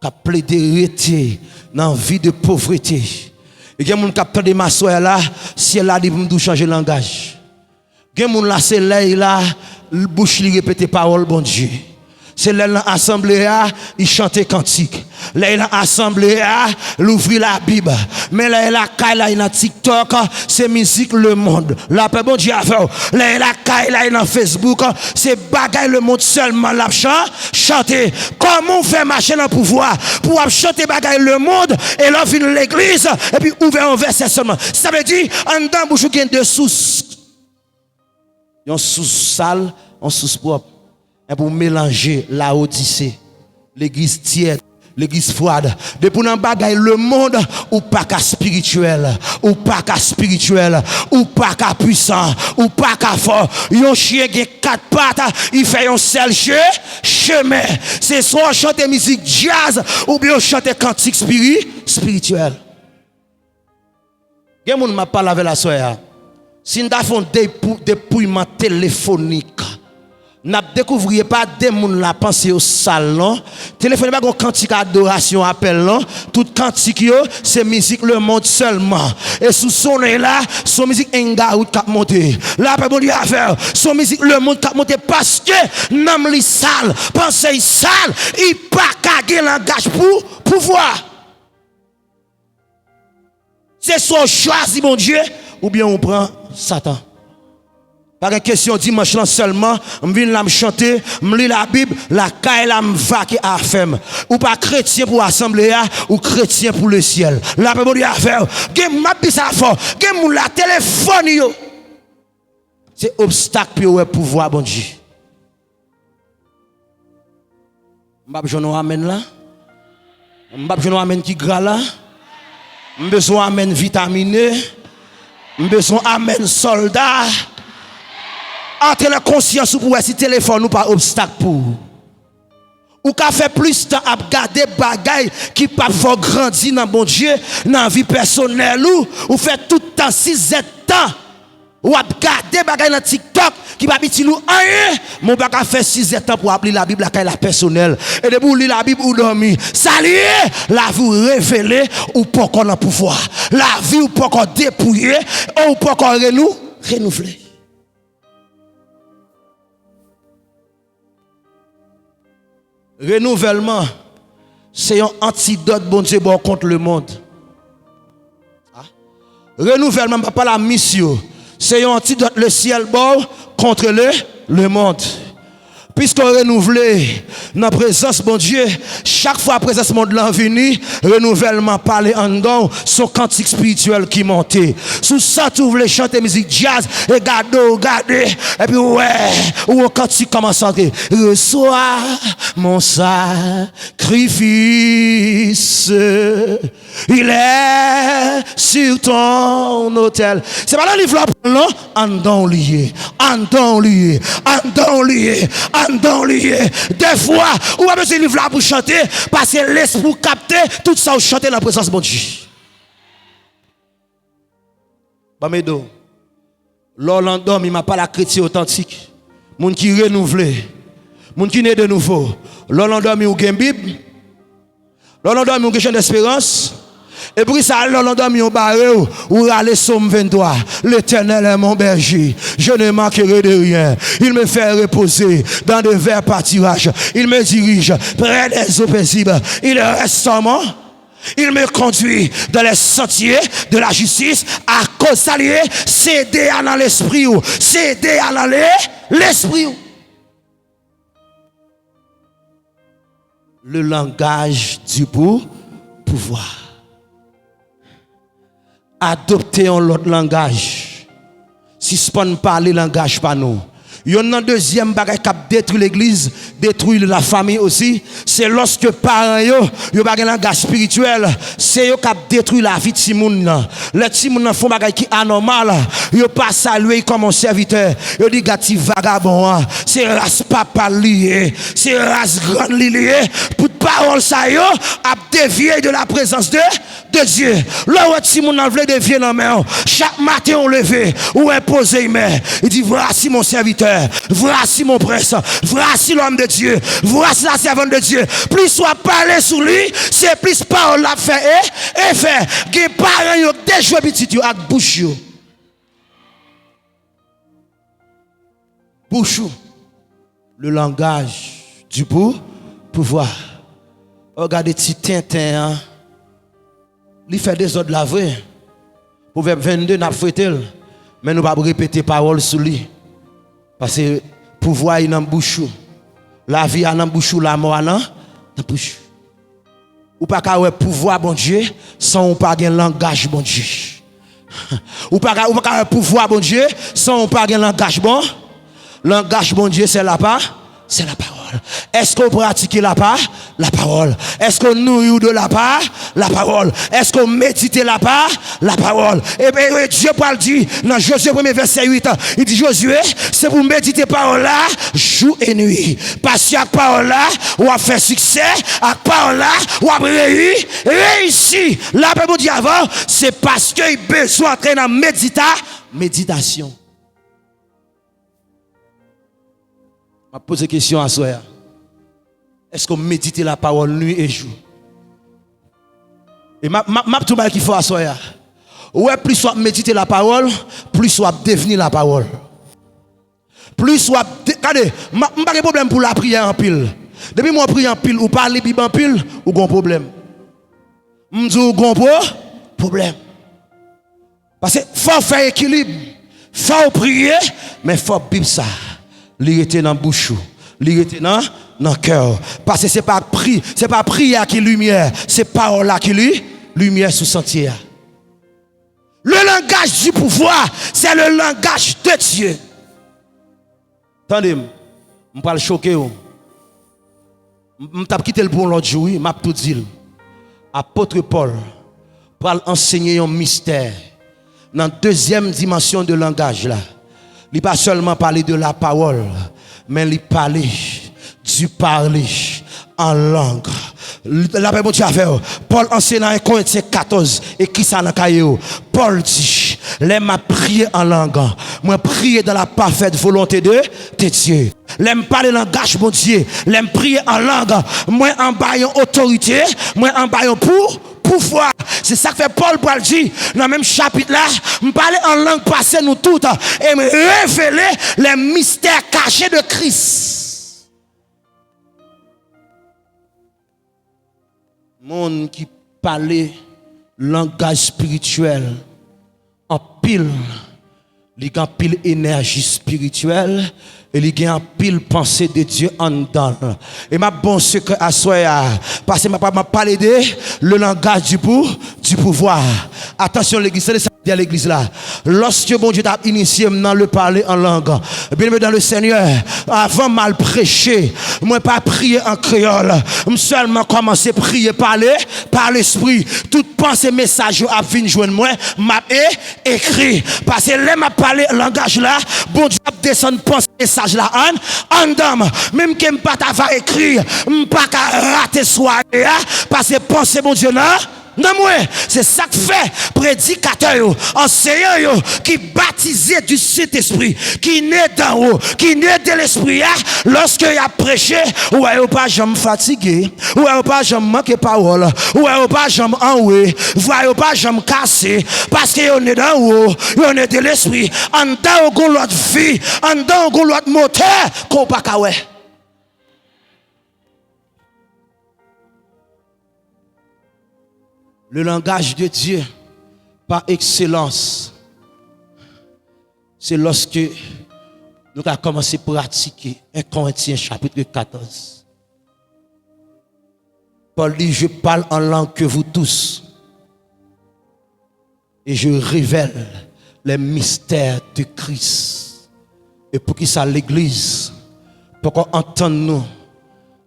Speaker 1: qui a plaidé rester dans la vie de pauvreté. Et il y a des gens qui ont des massoires là, si elle a dit pour changer le langage. Il y a des gens là, c'est là, le bouche lui répète parole, bon Dieu. C'est là dans l'assemblée, il chantait cantique. Là dans l'assemblée, il ouvrit la Bible. Mais là dans TikTok, c'est musique le monde. Là, bon Dieu a fait. Là dans Facebook, c'est bagaille le monde seulement. Là, chanter. Comment on fait marcher dans le pouvoir pour chanter bagaille le monde et là, venir l'église et puis ouvrir un verset seulement. Ça veut dire, en dedans, vous avez deux sous. Un sous sale, un sous propre. Et pour mélanger la Odyssée, l'église tiède, l'église froide, depuis nous bagaille le monde, ou pas qu'à spirituel, ou pas qu'à spirituel, ou pas qu'à puissant, ou pas qu'à fort. Yon chien qui a 4 pattes, il fait un seul chemin. C'est soit chanter musique jazz, ou bien chanter cantique spirituel. Gen moun m'a parlé avec la soeur. Si nous avons des dépouillement téléphonique, n'a découvriez pas des gens la pensée au salon. Téléphone pas cantique adoration appel là, tout cantique yo c'est musique le monde seulement. Et sous son là, son musique enga ou cap monter. Là pas bon Dieu à faire. Son musique le monde cap monter parce que nam li sale, pensée sale, il pas gagner langage pour pouvoir. C'est soit choisi mon Dieu ou bien on prend Satan. Pas une question dimanche là seulement, je viens me chanter, je lis la Bible, la caille la me va qui a fait. Ou pas chrétien pour l'assemblée, ou chrétien pour le ciel. La Bible dit à faire. Game m'a dit ça fort. Game la téléphone yo. C'est obstacle pour pouvoir bon Dieu. M'pa besoin amène là. M'pa besoin amène qui gras là. M'besoin amène vitaminé. M'besoin amène soldat. Entre la conscience pour si téléphone ou pas obstacle pour. Ou qu'a fait plus de temps à garder bagaille qui pas faut grandir dans bon Dieu, dans la vie personnelle ou fait tout le temps 6 temps. Ou à garder bagaille dans TikTok qui va petit nous rien, mon pas faire 6 temps pour appeler la Bible la personnelle. Et de pour lire la Bible ou dormir. Ça lié la vie révéler ou pas qu'on a pouvoir. La vie ou pas qu'on dépouiller ou pas qu'on renouveler. Renouvellement, c'est un antidote bon Dieu bon contre le monde. Renouvellement, pas la mission. C'est un antidote le ciel bon contre le monde. Puisqu'on renouvelle dans la présence bon Dieu, chaque fois la présence monde l'envenu, renouvellement parler en dedans, son cantique spirituel qui monte. Sous ça, tu voulais chanter musique jazz, et garder, et puis ouais, ou un cantique commence à chanter. Reçois mon sacrifice, il est sur ton autel. C'est pas dans le livre là, non? En dedans lié, en dedans lié, en dedans lié. Des fois, ou pas besoin de livre là pour chanter, parce que l'esprit capter tout ça, chanter dans la présence de Dieu. Bamedo. L'Orlandom, il m'a pas la chrétien authentique. Moun qui renouvelé. Moun qui né de nouveau. L'Orlandom, il a une Bible. L'Orlandom, il a une question d'espérance. Et pour ça, l'Orlandom, il a barré ou aller Somme 23. L'Éternel est mon berger. Je ne manquerai de rien. Il me fait reposer dans de verts pâturages. Il me dirige près des eaux paisibles. Il reste en moi. Il me conduit dans les sentiers de la justice à cause d'allier, céder à dans l'esprit, céder à dans l'esprit. Le langage du pouvoir. Adopter un autre langage. Si ce n'est pas le langage pas nous. Il y a un deuxième bagage qui détruit l'église, détruit la famille aussi. C'est lorsque parents yo pas un langage spirituel, c'est eux qui détruit la vie de Timoun. Les Timoun font bagage qui anormal, yo pas saluer comme un serviteur. Yo dit gati vagabond, c'est race papa lié, c'est race grande lié pour parole ça yo a dévié de la présence de Dieu. Là où Timoun a voulu dévier dans main, chaque matin on levé ou imposer main. Il dit voici mon serviteur. Voici mon prince, voici l'homme de Dieu, voici la servante de Dieu. Plus soit parler sur lui, c'est plus parole la fait et fait. Que parents yo déjoué petit yo avec bouche yo. Bouche, le langage du pouvoir. Regardez petit Tintin, il fait des ordres la vraie. Proverbe 22 n'a fouetté, mais nous pas répéter parole sur lui. Parce que pouvoir est dans la bouche. La vie est dans la bouche, la mort est dans la bouche. Ou pas qu'à pouvoir bon Dieu sans pas un langage bon Dieu. Ou pas qu'à pouvoir bon Dieu sans pas un langage bon. Langage bon Dieu c'est la parole. Est-ce qu'on pratique la parole? Est-ce qu'on nourrit de la parole? Est-ce qu'on médite la parole? Et bien Dieu parle dit dans Josué 1 verset 8, il dit Josué, c'est pour méditer parole là jour et nuit. Parce que parole là, on a fait succès, avec parole là, on a réussi. La Bible dit avant, c'est parce qu'il a besoin d'entrer dans méditation. Je pose une question à soi. Est-ce qu'on médite la parole nuit et jour? Et ma tout mal qu'il faut à soi. Ouais, plus soit méditer la parole, plus soit devenir la parole. Plus soit regardez, pas de problème pour la prière en pile. Depuis moi prie en pile ou parler Bible en pile, ou gon problème. M'dou gon problème. Parce que faut faire équilibre. Faut prier, mais faut Bible ça. Li était dans bouche, li était dans cœur. Parce que c'est pas prière qui lumière, c'est parole là qui lumière sous sentier. Le langage du pouvoir, c'est le langage de Dieu. Attendez, je vais le choquer. Je vais quitter le bon l'autre jour, je vais tout dire. Apôtre Paul, pour enseigner un mystère dans la deuxième dimension de langage là. Il pas seulement parler de la parole, mais il parler du parler en langue. La Bible dit Paul enseigne dans 1 Corinthiens 14, écrit ça dans le cahier. Paul dit, l'aime à prier en langue. Moi prier dans la parfaite volonté de Dieu. L'aime parler langage mon Dieu. L'aime prier en langue. Moi en baillant autorité. Moi en baillant pouvoir. C'est ça que fait Paul pour dire dans le même chapitre là, me parler en langue passée nous toutes et me révéler les mystères cachés de Christ. Monde qui parlait langage spirituel en pile, il a pile énergie spirituelle et il a pile pensée de Dieu en dedans. Et ma bon secret à soi, parce que m'a parlé de le langage du pouvoir. Attention l'église, c'est ça à l'église là. Lorsque bon Dieu t'a initié dans le parler en langue, bien dans le Seigneur, avant mal prêcher, moi pas prier en créole, seulement commencer à prier parler par l'esprit. Toute pensée message à venir joindre moi, m'a écrit parce que là m'a parlé langage là, bon Dieu descend penser message là en dame, même que m'pas ta va écrire, m'pas ka rater soirée parce que penser bon Dieu là Non, moi, c'est ça que fait prédicateur, enseignant qui baptisé du Saint-Esprit, qui naît d'en haut, qui naît de l'Esprit. Lorsque il a prêché, ou il pas jamais fatigué, ou il pas jamais manqué parole, ou il pas jamais enroué, ou il pas jamais cassé, parce qu'on est d'en haut, on est de l'Esprit. En dedans, on a l'autre vie, en dedans, on a l'autre moteur, qu'on pas kawé. Le langage de Dieu, par excellence, c'est lorsque nous avons commencé à pratiquer 1 Corinthiens chapitre 14. Paul dit, je parle en langue que vous tous, et je révèle les mystères de Christ. Et pour qui ça l'église, pour qu'on entende nous,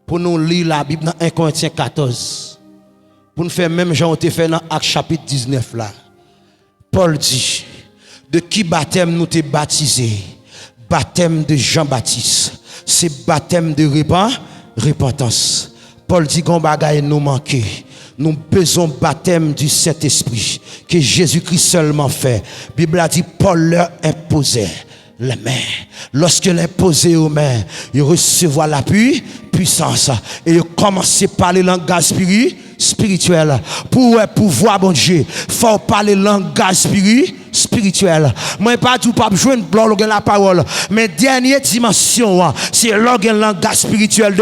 Speaker 1: pour nous lire la Bible dans 1 Corinthiens 14. Pour nous faire même genre on te fait dans Actes chapitre 19 là. Paul dit, de qui baptême nous t'es baptisé? Baptême de Jean-Baptiste. C'est baptême de repentance. Paul dit qu'on bagaille nous manquer. Nous besoin baptême du Saint-Esprit que Jésus-Christ seulement fait. La Bible a dit Paul leur imposait les mains. Lorsqu'il imposait aux mains, il recevait l'appui, puissance. Et il commençait à parler langage spirituel. Pour pouvoir, bon Dieu, il faut parler langage spirituel. Moi, pas tout pas besoin de bloquer la parole. Mais dernière dimension, c'est le langage spirituel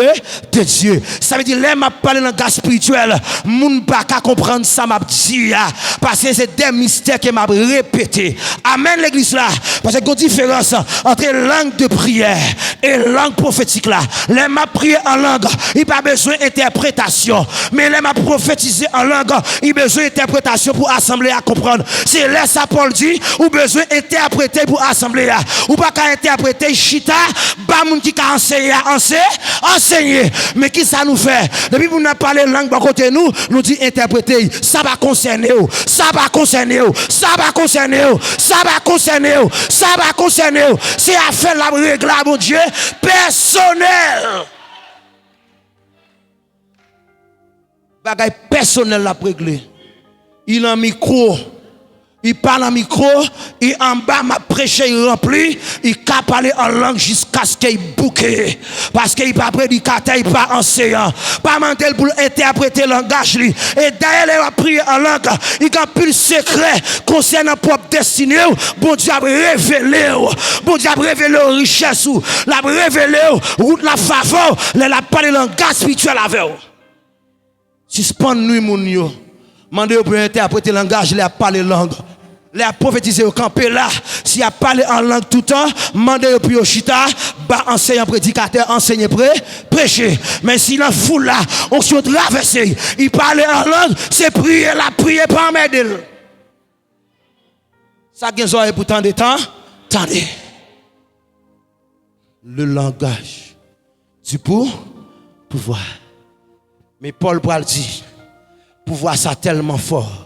Speaker 1: de Dieu. Ça veut dire, là, m'a parlé langage spirituel. Moun pas qu'à comprendre ça, m'a dit, parce que c'est des mystères que m'a répété. Amen, l'église là. Parce qu'il y a une différence entre langue de prière et langue prophétique là. Là, m'a prié en langue, il n'y a pas besoin d'interprétation. Mais là, m'a prophétisé en langue, il y a besoin d'interprétation pour assembler à comprendre. C'est là, ça, Paul dit, ou besoin d'interpréter pour assembler là. Ou pas qu'à interpréter chita, ba moun qui ka enseigner. Mais qui ça nous fait? Depuis qu'on a parlé langue à côté nous, nous dit interpréter. Ça va concerner ou, ça va concerner ou, ça va concerner ou, ça va concerner ou, ça va concerner ou. C'est affaire la règle, mon Dieu, personnel. Bagay personnel la règle. Il a un micro. Il parle en micro, et en bas, ma prêche, il remplit, il a parlé en langue jusqu'à ce qu'il bouque. Parce qu'il n'est pas prédicateur, il n'est pas enseignant. Pas mental pour interpréter le langage. Et d'ailleurs, il a prié en langue, il a plus de secret concernant propre destinée. Bon Dieu a révélé, bon Dieu a révélé aux richesses, l'a révélé route la faveur, il a parlé langage spirituel avec vous. Suspend nous, mon yo. Mandez pour interpréter le langage, il a parlé langue. Il a prophétisé au campé là. S'il a parlé en langue tout le temps, mandez pour Yoshita, bah enseignant prédicateur, enseigner prêcher. Mais si la foule là, on se traverse, il parle en langue, c'est prier la prière pas m'aider. Ça qui est pour tant de temps, attendez. Le langage du pouvoir. Mais Paul Bral dit, pouvoir ça tellement fort.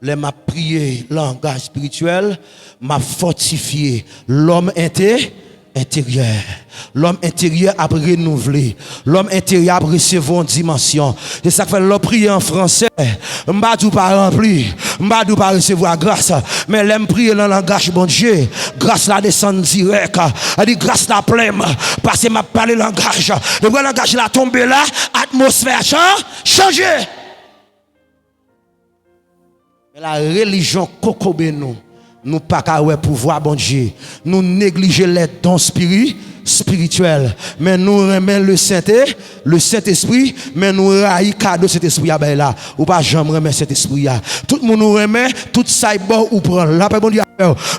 Speaker 1: Les m'a prié, langage spirituel, m'a fortifié l'homme intérieur. L'homme intérieur a renouvelé. L'homme intérieur a recevoir une dimension. C'est ça que fait l'homme prier en français. M'badou pas rempli. M'badou pas recevoir grâce. Mais l'aime prier dans le langage bon Dieu. Grâce la descend direct. Elle dit grâce la pleine. Parce que m'a parlé langage. Le vrai langage la tombé là. Atmosphère changé. Mais la religion kokobé nous pas qu'à pouvoir bon Dieu. Nous négliger les dons spirituels. Mais nous remet le Saint-Esprit, mais nous raï cadeau cet esprit là. Ou pas jamais remet cet esprit là. Tout le monde nous remet tout ça bon ou prend. Là bon Dieu.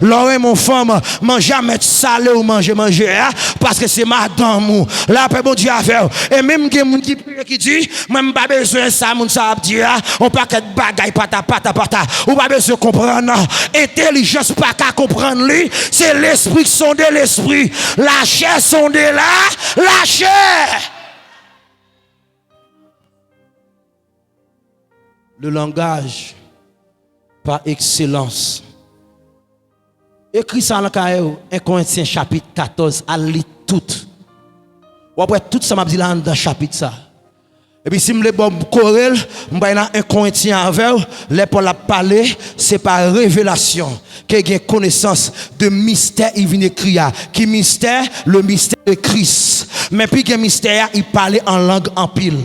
Speaker 1: L'oreille mon femme manger mettre salé ou manger parce que c'est madame. Là bon Dieu affaire. Et même qui dit même pas besoin ça moun ça dire on pas que bagaille pata. Ou pas besoin comprendre. Intelligence pas qu'à comprendre lui, c'est l'esprit qui sonde l'esprit. La chair sonde là, la chair. Le langage par excellence. Écrit ça dans 1 Corinthiens chapitre 14, à lire tout. Ou après tout ça m'a dit là dans chapitre ça. Et puis si me les bon Corel, m'ba un Corinthien avec les pour la parler, c'est par révélation qu'il y a connaissance de mystère il vient écrire. Qui mystère? Le mystère de Christ. Mais puis que mystère, il parlait en langue en pile.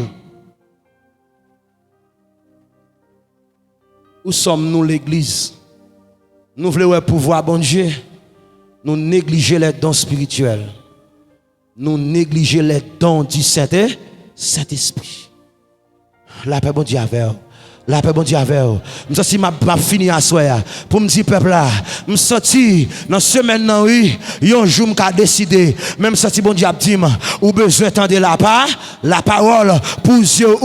Speaker 1: Où sommes-nous l'église? Nous voulons le pouvoir bon Dieu. Nous négligeons les dons spirituels. Nous négligeons les dons du Saint-Esprit. La paix bon Dieu avec vous. La paix bon Dieu avec vous. Je sens m'a fini à soir pour me dire peuple là, me senti dans semaine nan oui, un jour m'a décidé, même senti bon Dieu a dit ou besoin entendre la parole pour yeux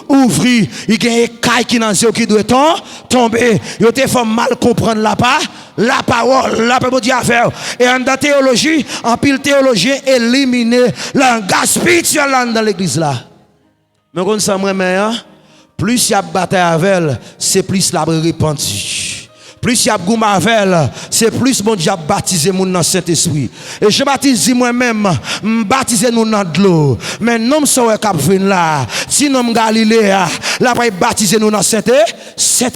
Speaker 1: ouvrir, il y a un caille qui dans yeux qui doit tomber. Yo te fait mal comprendre la parole, la paix bon Dieu avec vous. Et en dans théologie, en pile théologien éliminer langage spirituel dans l'église là. Mais comme ça moi plus il y a bataille avec elle, c'est plus la répandu. Plus il y a goût avec elle, c'est plus bon Dieu a baptisé mon dans Saint-Esprit. Et je baptise moi-même, baptiser nous dans de l'eau. Mais non so cap venir là, si nom Galilée, là va baptiser nous dans Saint-Esprit.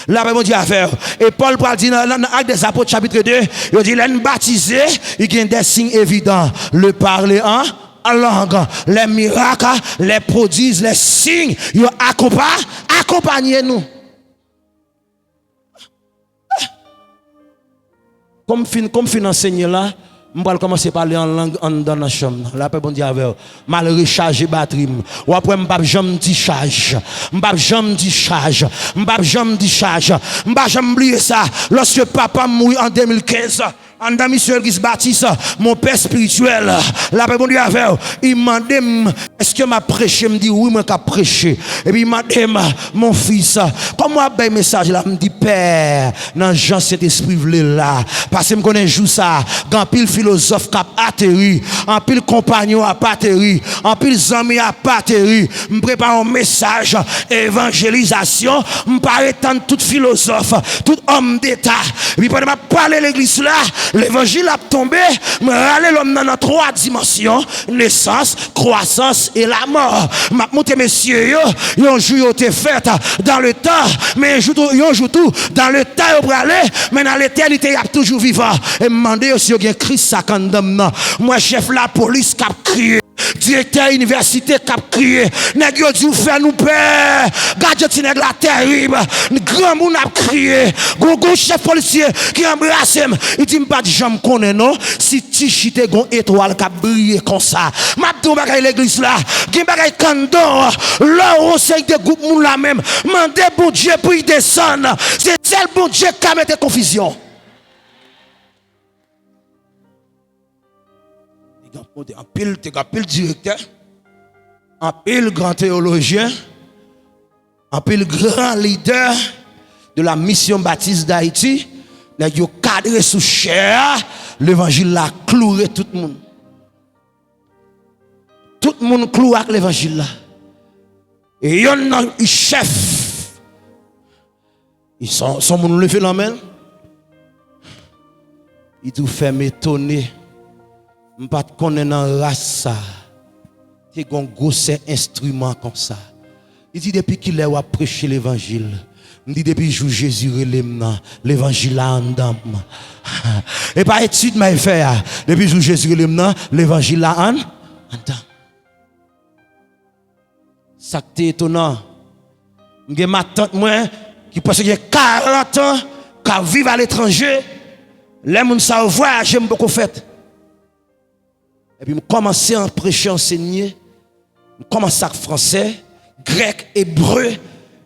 Speaker 1: Là bon Dieu a fait. Et Paul dit dans Actes des Apôtres chapitre 2, il dit l'en baptisé, il y a des signes évidents, le parler en langue, les miracles, les prodiges, les signes, ils accompagnez nous. Comme fin enseigner là, je vais commencer à parler en langue dans la chambre. La paix bon Dieu avec mal recharger batterie. Ou après m'pa jamais dit charge. M'pa jamais dit charge. M'pa jamais dit charge. M'pa jamais oublier ça lorsque papa mourit en 2015. En dans mission Église Baptiste, mon père spirituel, la paix bon Dieu avec il m'a demandé est-ce que m'a prêché, me dit oui moi qu'a prêché. Et puis il m'a demandé mon fils, comment ben message là me dit père, dans Jean cet esprit vle là parce que me connais jour ça, grand pile philosophe qui a atterri, en pile compagnon a atterri, en pile amis a atterri, me prépare un message évangélisation, me paraît tant tout philosophe, tout homme d'état. Et puis pendant m'a parler l'église là, l'évangile a tombé, me râler l'homme dans trois dimensions, naissance, croissance et la mort. M'a monté messieurs yo, un jour yo te fait dans le temps, mais yo joue tout dans le temps yo aller, mais dans l'éternité y a toujours vivant. Et me demander si yo gen Christ ça condamne. Moi chef la police qui a crié, directeur université qui a crié, nèg yo dit faire nous peur, gadget nèg la terrible, grand moun a crié, gogo chef policier qui embrasse, il dit pas de jambe connaît non, si ti chite gon étoile qui a brillé comme ça. M'a dou bagay l'église là, gen bagay kandon, là on sait des groupes moun la même, mandé bon Dieu pour y descendre, c'est seul bon Dieu qui a mis confusion. En pile directeur, en pile grand théologien, en pile grand leader de la mission baptiste d'Haïti, n'a yo cadré sous chair, l'évangile là cloué tout le monde. Tout le monde cloué avec l'évangile là. Et yon nan chef, ils sont moun levé la main. Il tout fait m'étonner. Je ne connais pas dans race ça. C'est un gros instrument comme ça. Il dit depuis qu'il a prêché l'évangile. Il dit depuis que Jésus l'évangile là en dame. Et pas étude m'a fait. Depuis que Jésus l'évangile là en dame. Ça c'est étonnant. J'ai ma tante moi qui pense qu'il y a 40 ans qui vivent à l'étranger. Les gens ça voyage, j'aime beaucoup fait. Et puis, je commençais à prêcher, enseigner. Je commençais à français, grec, hébreu.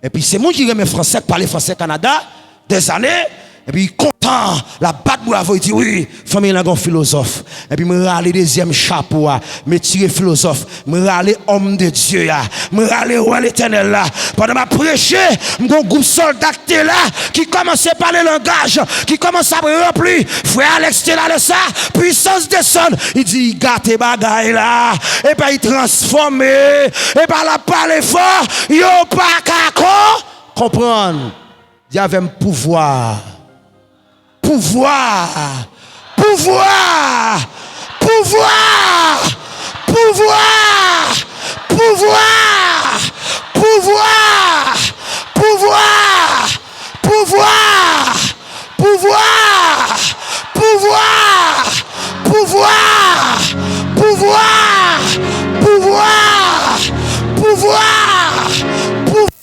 Speaker 1: Et puis, c'est moi qui aime français, parler français au Canada, des années. Et puis, content, la batte bravo, il dit oui, famille, il y a un philosophe. Et puis, me râler deuxième chapeau, me tirer philosophe, me râler homme de Dieu, me râler roi l'éternel là. Pendant ma prêcher, mon groupe soldat là, qui commence à parler langage, qui commence à remplir, frère Alex là de ça, puissance descend. Il dit, il gâte bagaille là, et puis il transforme, et puis la parler fort, yo pas qu'à comprendre. Il y avait un pouvoir. Pouvoir, pouvoir, pouvoir, pouvoir, pouvoir. pouvoir, pouvoir, pouvoir, pouvoir, pouvoir, pouvoir, pouvoir, pouvoir, pouvoir, pouvoir.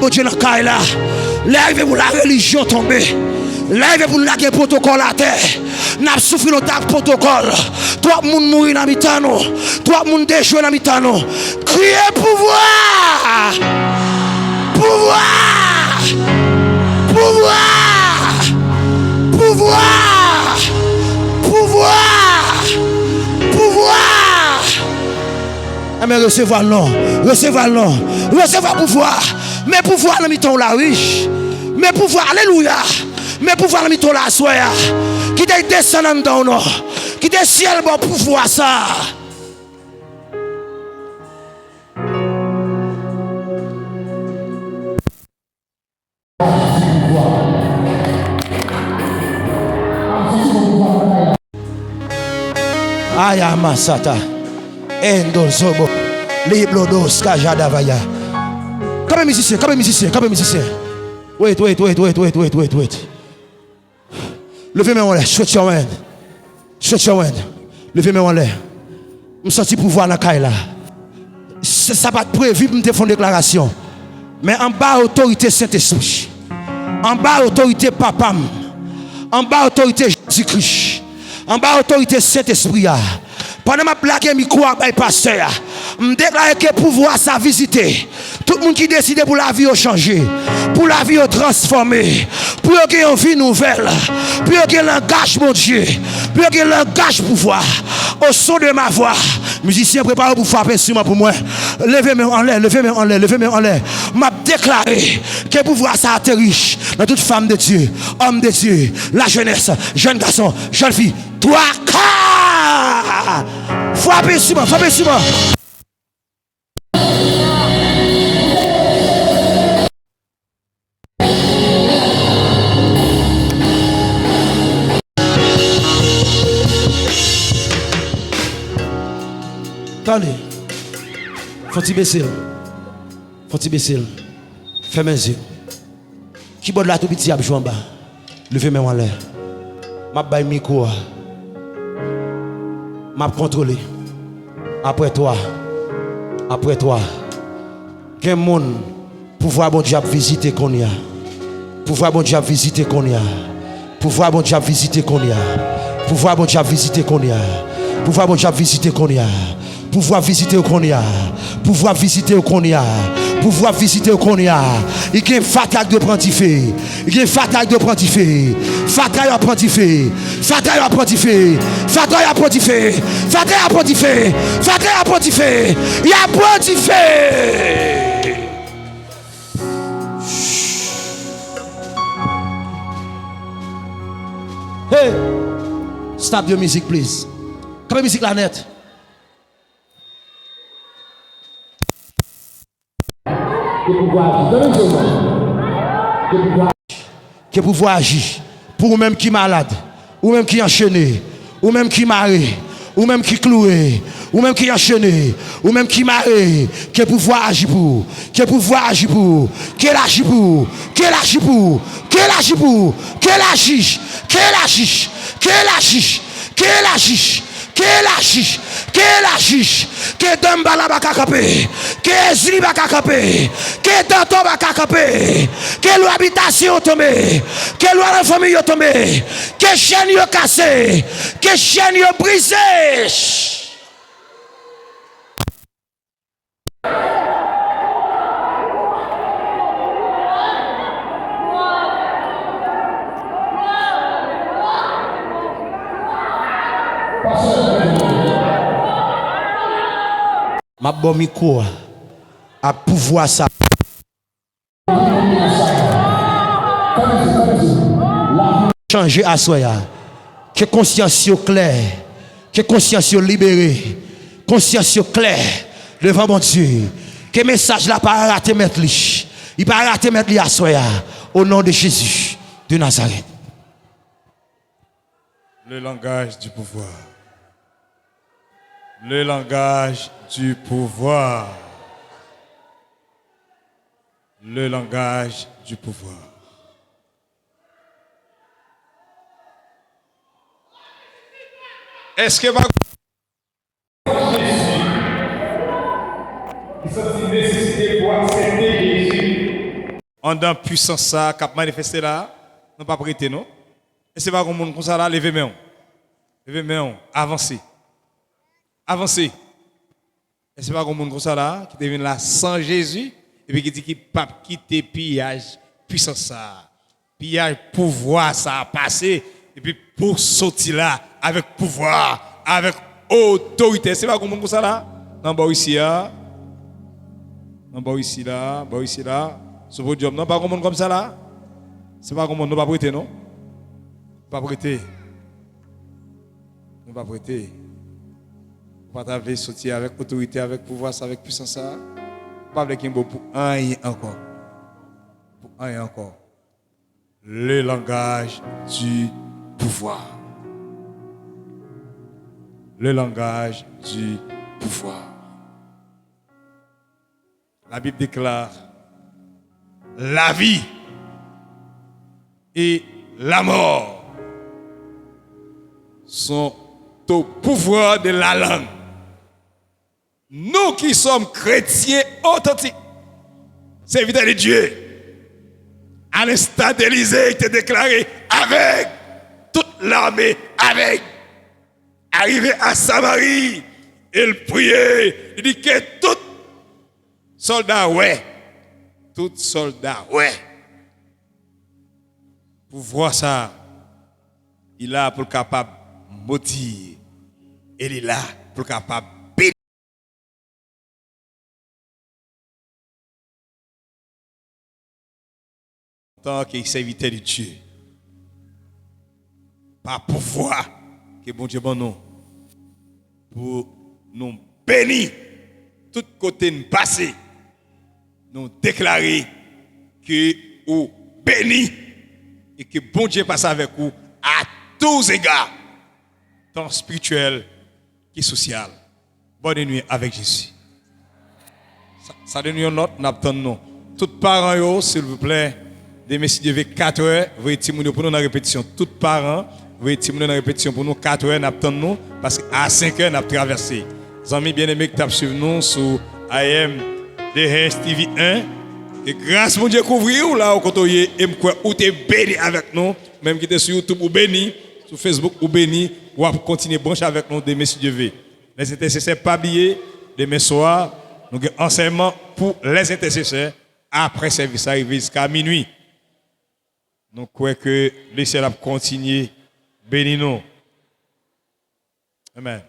Speaker 1: Dieu dans le là. L'arrivée pour la religion tomber. L'arrivée pour la protocole à terre. N'a souffert notre protocole. Toi le monde mourir dans mitano. Toi le monde déjouer dans mitano. Criez pouvoir. Pouvoir. Pouvoir. Pouvoir. Pouvoir. Pouvoir. Mais recevoir non. Recevoir non. Recevoir pouvoir. Mais pouvoir dans miton la riche. Mais pouvoir, alléluia. Mais pouvoir dans miton la soya. Qui te descend dans nous. Qui te ciel bon pouvoir ça. Ayama sata. Endo zobo. Liblodos kajadavaya. Comme un musicien, comme un musicien, comme un musicien. Wait. Levez-moi en l'air, stretch your hand. Stretch your hand. Levez-moi en l'air. Je me sens pouvoir dans la caille là. Ça va être prévu pour me faire une déclaration. Mais en bas, autorité Saint-Esprit. En bas, autorité Papam. En bas, autorité Jésus-Christ. En bas, autorité Saint-Esprit. Pendant ma blague, micro avec le pasteur, je me déclare que pouvoir ça visiter. Tout le monde qui décide pour la vie changer, pour la vie transformer, pour qu'il y ait une vie nouvelle, pour qu'il y ait un langage, mon Dieu, pour qu'il y ait un langage pouvoir. Au son de ma voix, musicien préparé pour frapper sur moi pour moi. Levez-moi en l'air, levez-moi en l'air, levez-moi en l'air. M'a déclaré que pouvoir ça atterrit dans toute femme de Dieu, homme de Dieu, la jeunesse, jeune garçon, jeune fille. Toi, frappez sur moi, frappez sur moi. Attendez, faut-il baisser? Faut-il baisser? Fermez les yeux. Qui boit de la tout petit à jouer en bas? Levez-moi en l'air. Ma baille micro. M'a contrôlé. Après toi. Quel monde pouvoir bon Dieu visiter qu'on y a. Pouvoir bon Dieu visiter qu'on y a. Pouvoir bon Dieu visiter qu'on y a. Pouvoir bon Dieu visiter qu'on y a. Pouvoir bon Dieu visiter qu'on y a. Pouvoir visiter qu'on y a. Pouvoir visiter qu'on y a. Pouvoir visiter qu'on y a. Il y a une fatale de prantifé. Il y a une fatale de prantifé. Fatale à prantifé. Fatale à prantifé. Fatale à prantifé. Fatale à prantifé. Fatale à prantifé. Il y a prantifé. Hey, stop your music, please. Come on, music la net. Que pouvoir agir pour vous-même qui malade, ou même qui enchaîné, ou même qui maré, ou même qui cloué, ou même qui enchaîné, ou même qui maré, que pouvoir agir pour, que pouvoir agir pour, qu'elle agit pour, qu'elle agit pour, qu'elle agit pour, qu'elle agit, qu'elle agit, qu'elle agit, qu'elle agit, qu'elle agit, qu'elle agit, que Dambala va cacaper, que Zli va cacaper, que Danto va cacaper, que l'habitation tombe, que la famille tombe, que chaîne yo cassé, que chaîne yo brisé. Ma bon micro, à pouvoir ça. Changer à soi. Que conscience claire, que conscience libérée, conscience claire devant mon Dieu. Que message là pas rater mettre lui. Il pas rater mettre lui à soi au nom de Jésus de Nazareth.
Speaker 4: Le langage du pouvoir. Le langage du pouvoir. Le langage du pouvoir. Est-ce que on dans puissance ça qui a manifesté là, non pas prêté non. Et c'est pas comme monde comme ça là, levez main. Levez main, avancez. Avancez. Et c'est pas comme monde comme ça là qui devient là sans Jésus et puis qui dit qu'il pas quitter pillage puissance ça. Pillage pouvoir ça a passé et puis pour sortir là avec pouvoir, avec autorité. C'est pas comme monde comme ça là. Non bah ici là. Non bah ici là, bah ici là. Ce podium non pas comme monde comme ça là. C'est pas comme monde non pas prêter non. Pas prêter. Ne pas prêter. Pas t'avoir sortir avec autorité, avec pouvoir, avec puissance ça. Pas avec un beau pour un encore. Pour un encore. Le langage du pouvoir. Le langage du pouvoir. La Bible déclare la vie et la mort sont au pouvoir de la langue. Nous qui sommes chrétiens authentiques, serviteurs de Dieu, à l'instant d'Élysée, il était déclaré avec toute l'armée, avec. Arrivé à Samarie, il priait, il dit que tout soldat, ouais, tout soldat, ouais. Pour voir ça, il est là pour capable motiver. Il est là pour capable bénir. Tant qu'il serviteur de Dieu, par pouvoir que bon Dieu bon nous, pour nous bénir, tout côté nous passer, nous déclarer que vous bénis et que bon Dieu passe avec vous à tous égards, tant spirituel que social. Bonne nuit avec Jésus. Ça donne une note, nous attendons. Tous parents, s'il vous plaît, des messieurs de 4 heures, vous êtes pour nous dans la répétition. Tous parents, vous êtes dans la répétition pour nous 4 heures, nous attendons parce qu'à 5 heures, nous avons traversé. Les amis bien-aimés qui suivent nous sur AM DHS TV 1. Et grâce à mon Dieu, couvrir là, au côté, et ou t'es béni avec nous, même qui était sur YouTube ou béni, sur Facebook ou béni, ou à continuer brancher avec nous des messieurs de V. Les intercesseurs, pas oublier, demain soir, nous avons un enseignement pour les intercesseurs après service arrivé jusqu'à minuit. Nous croyons que le ciel a continué, béni nous. Amen.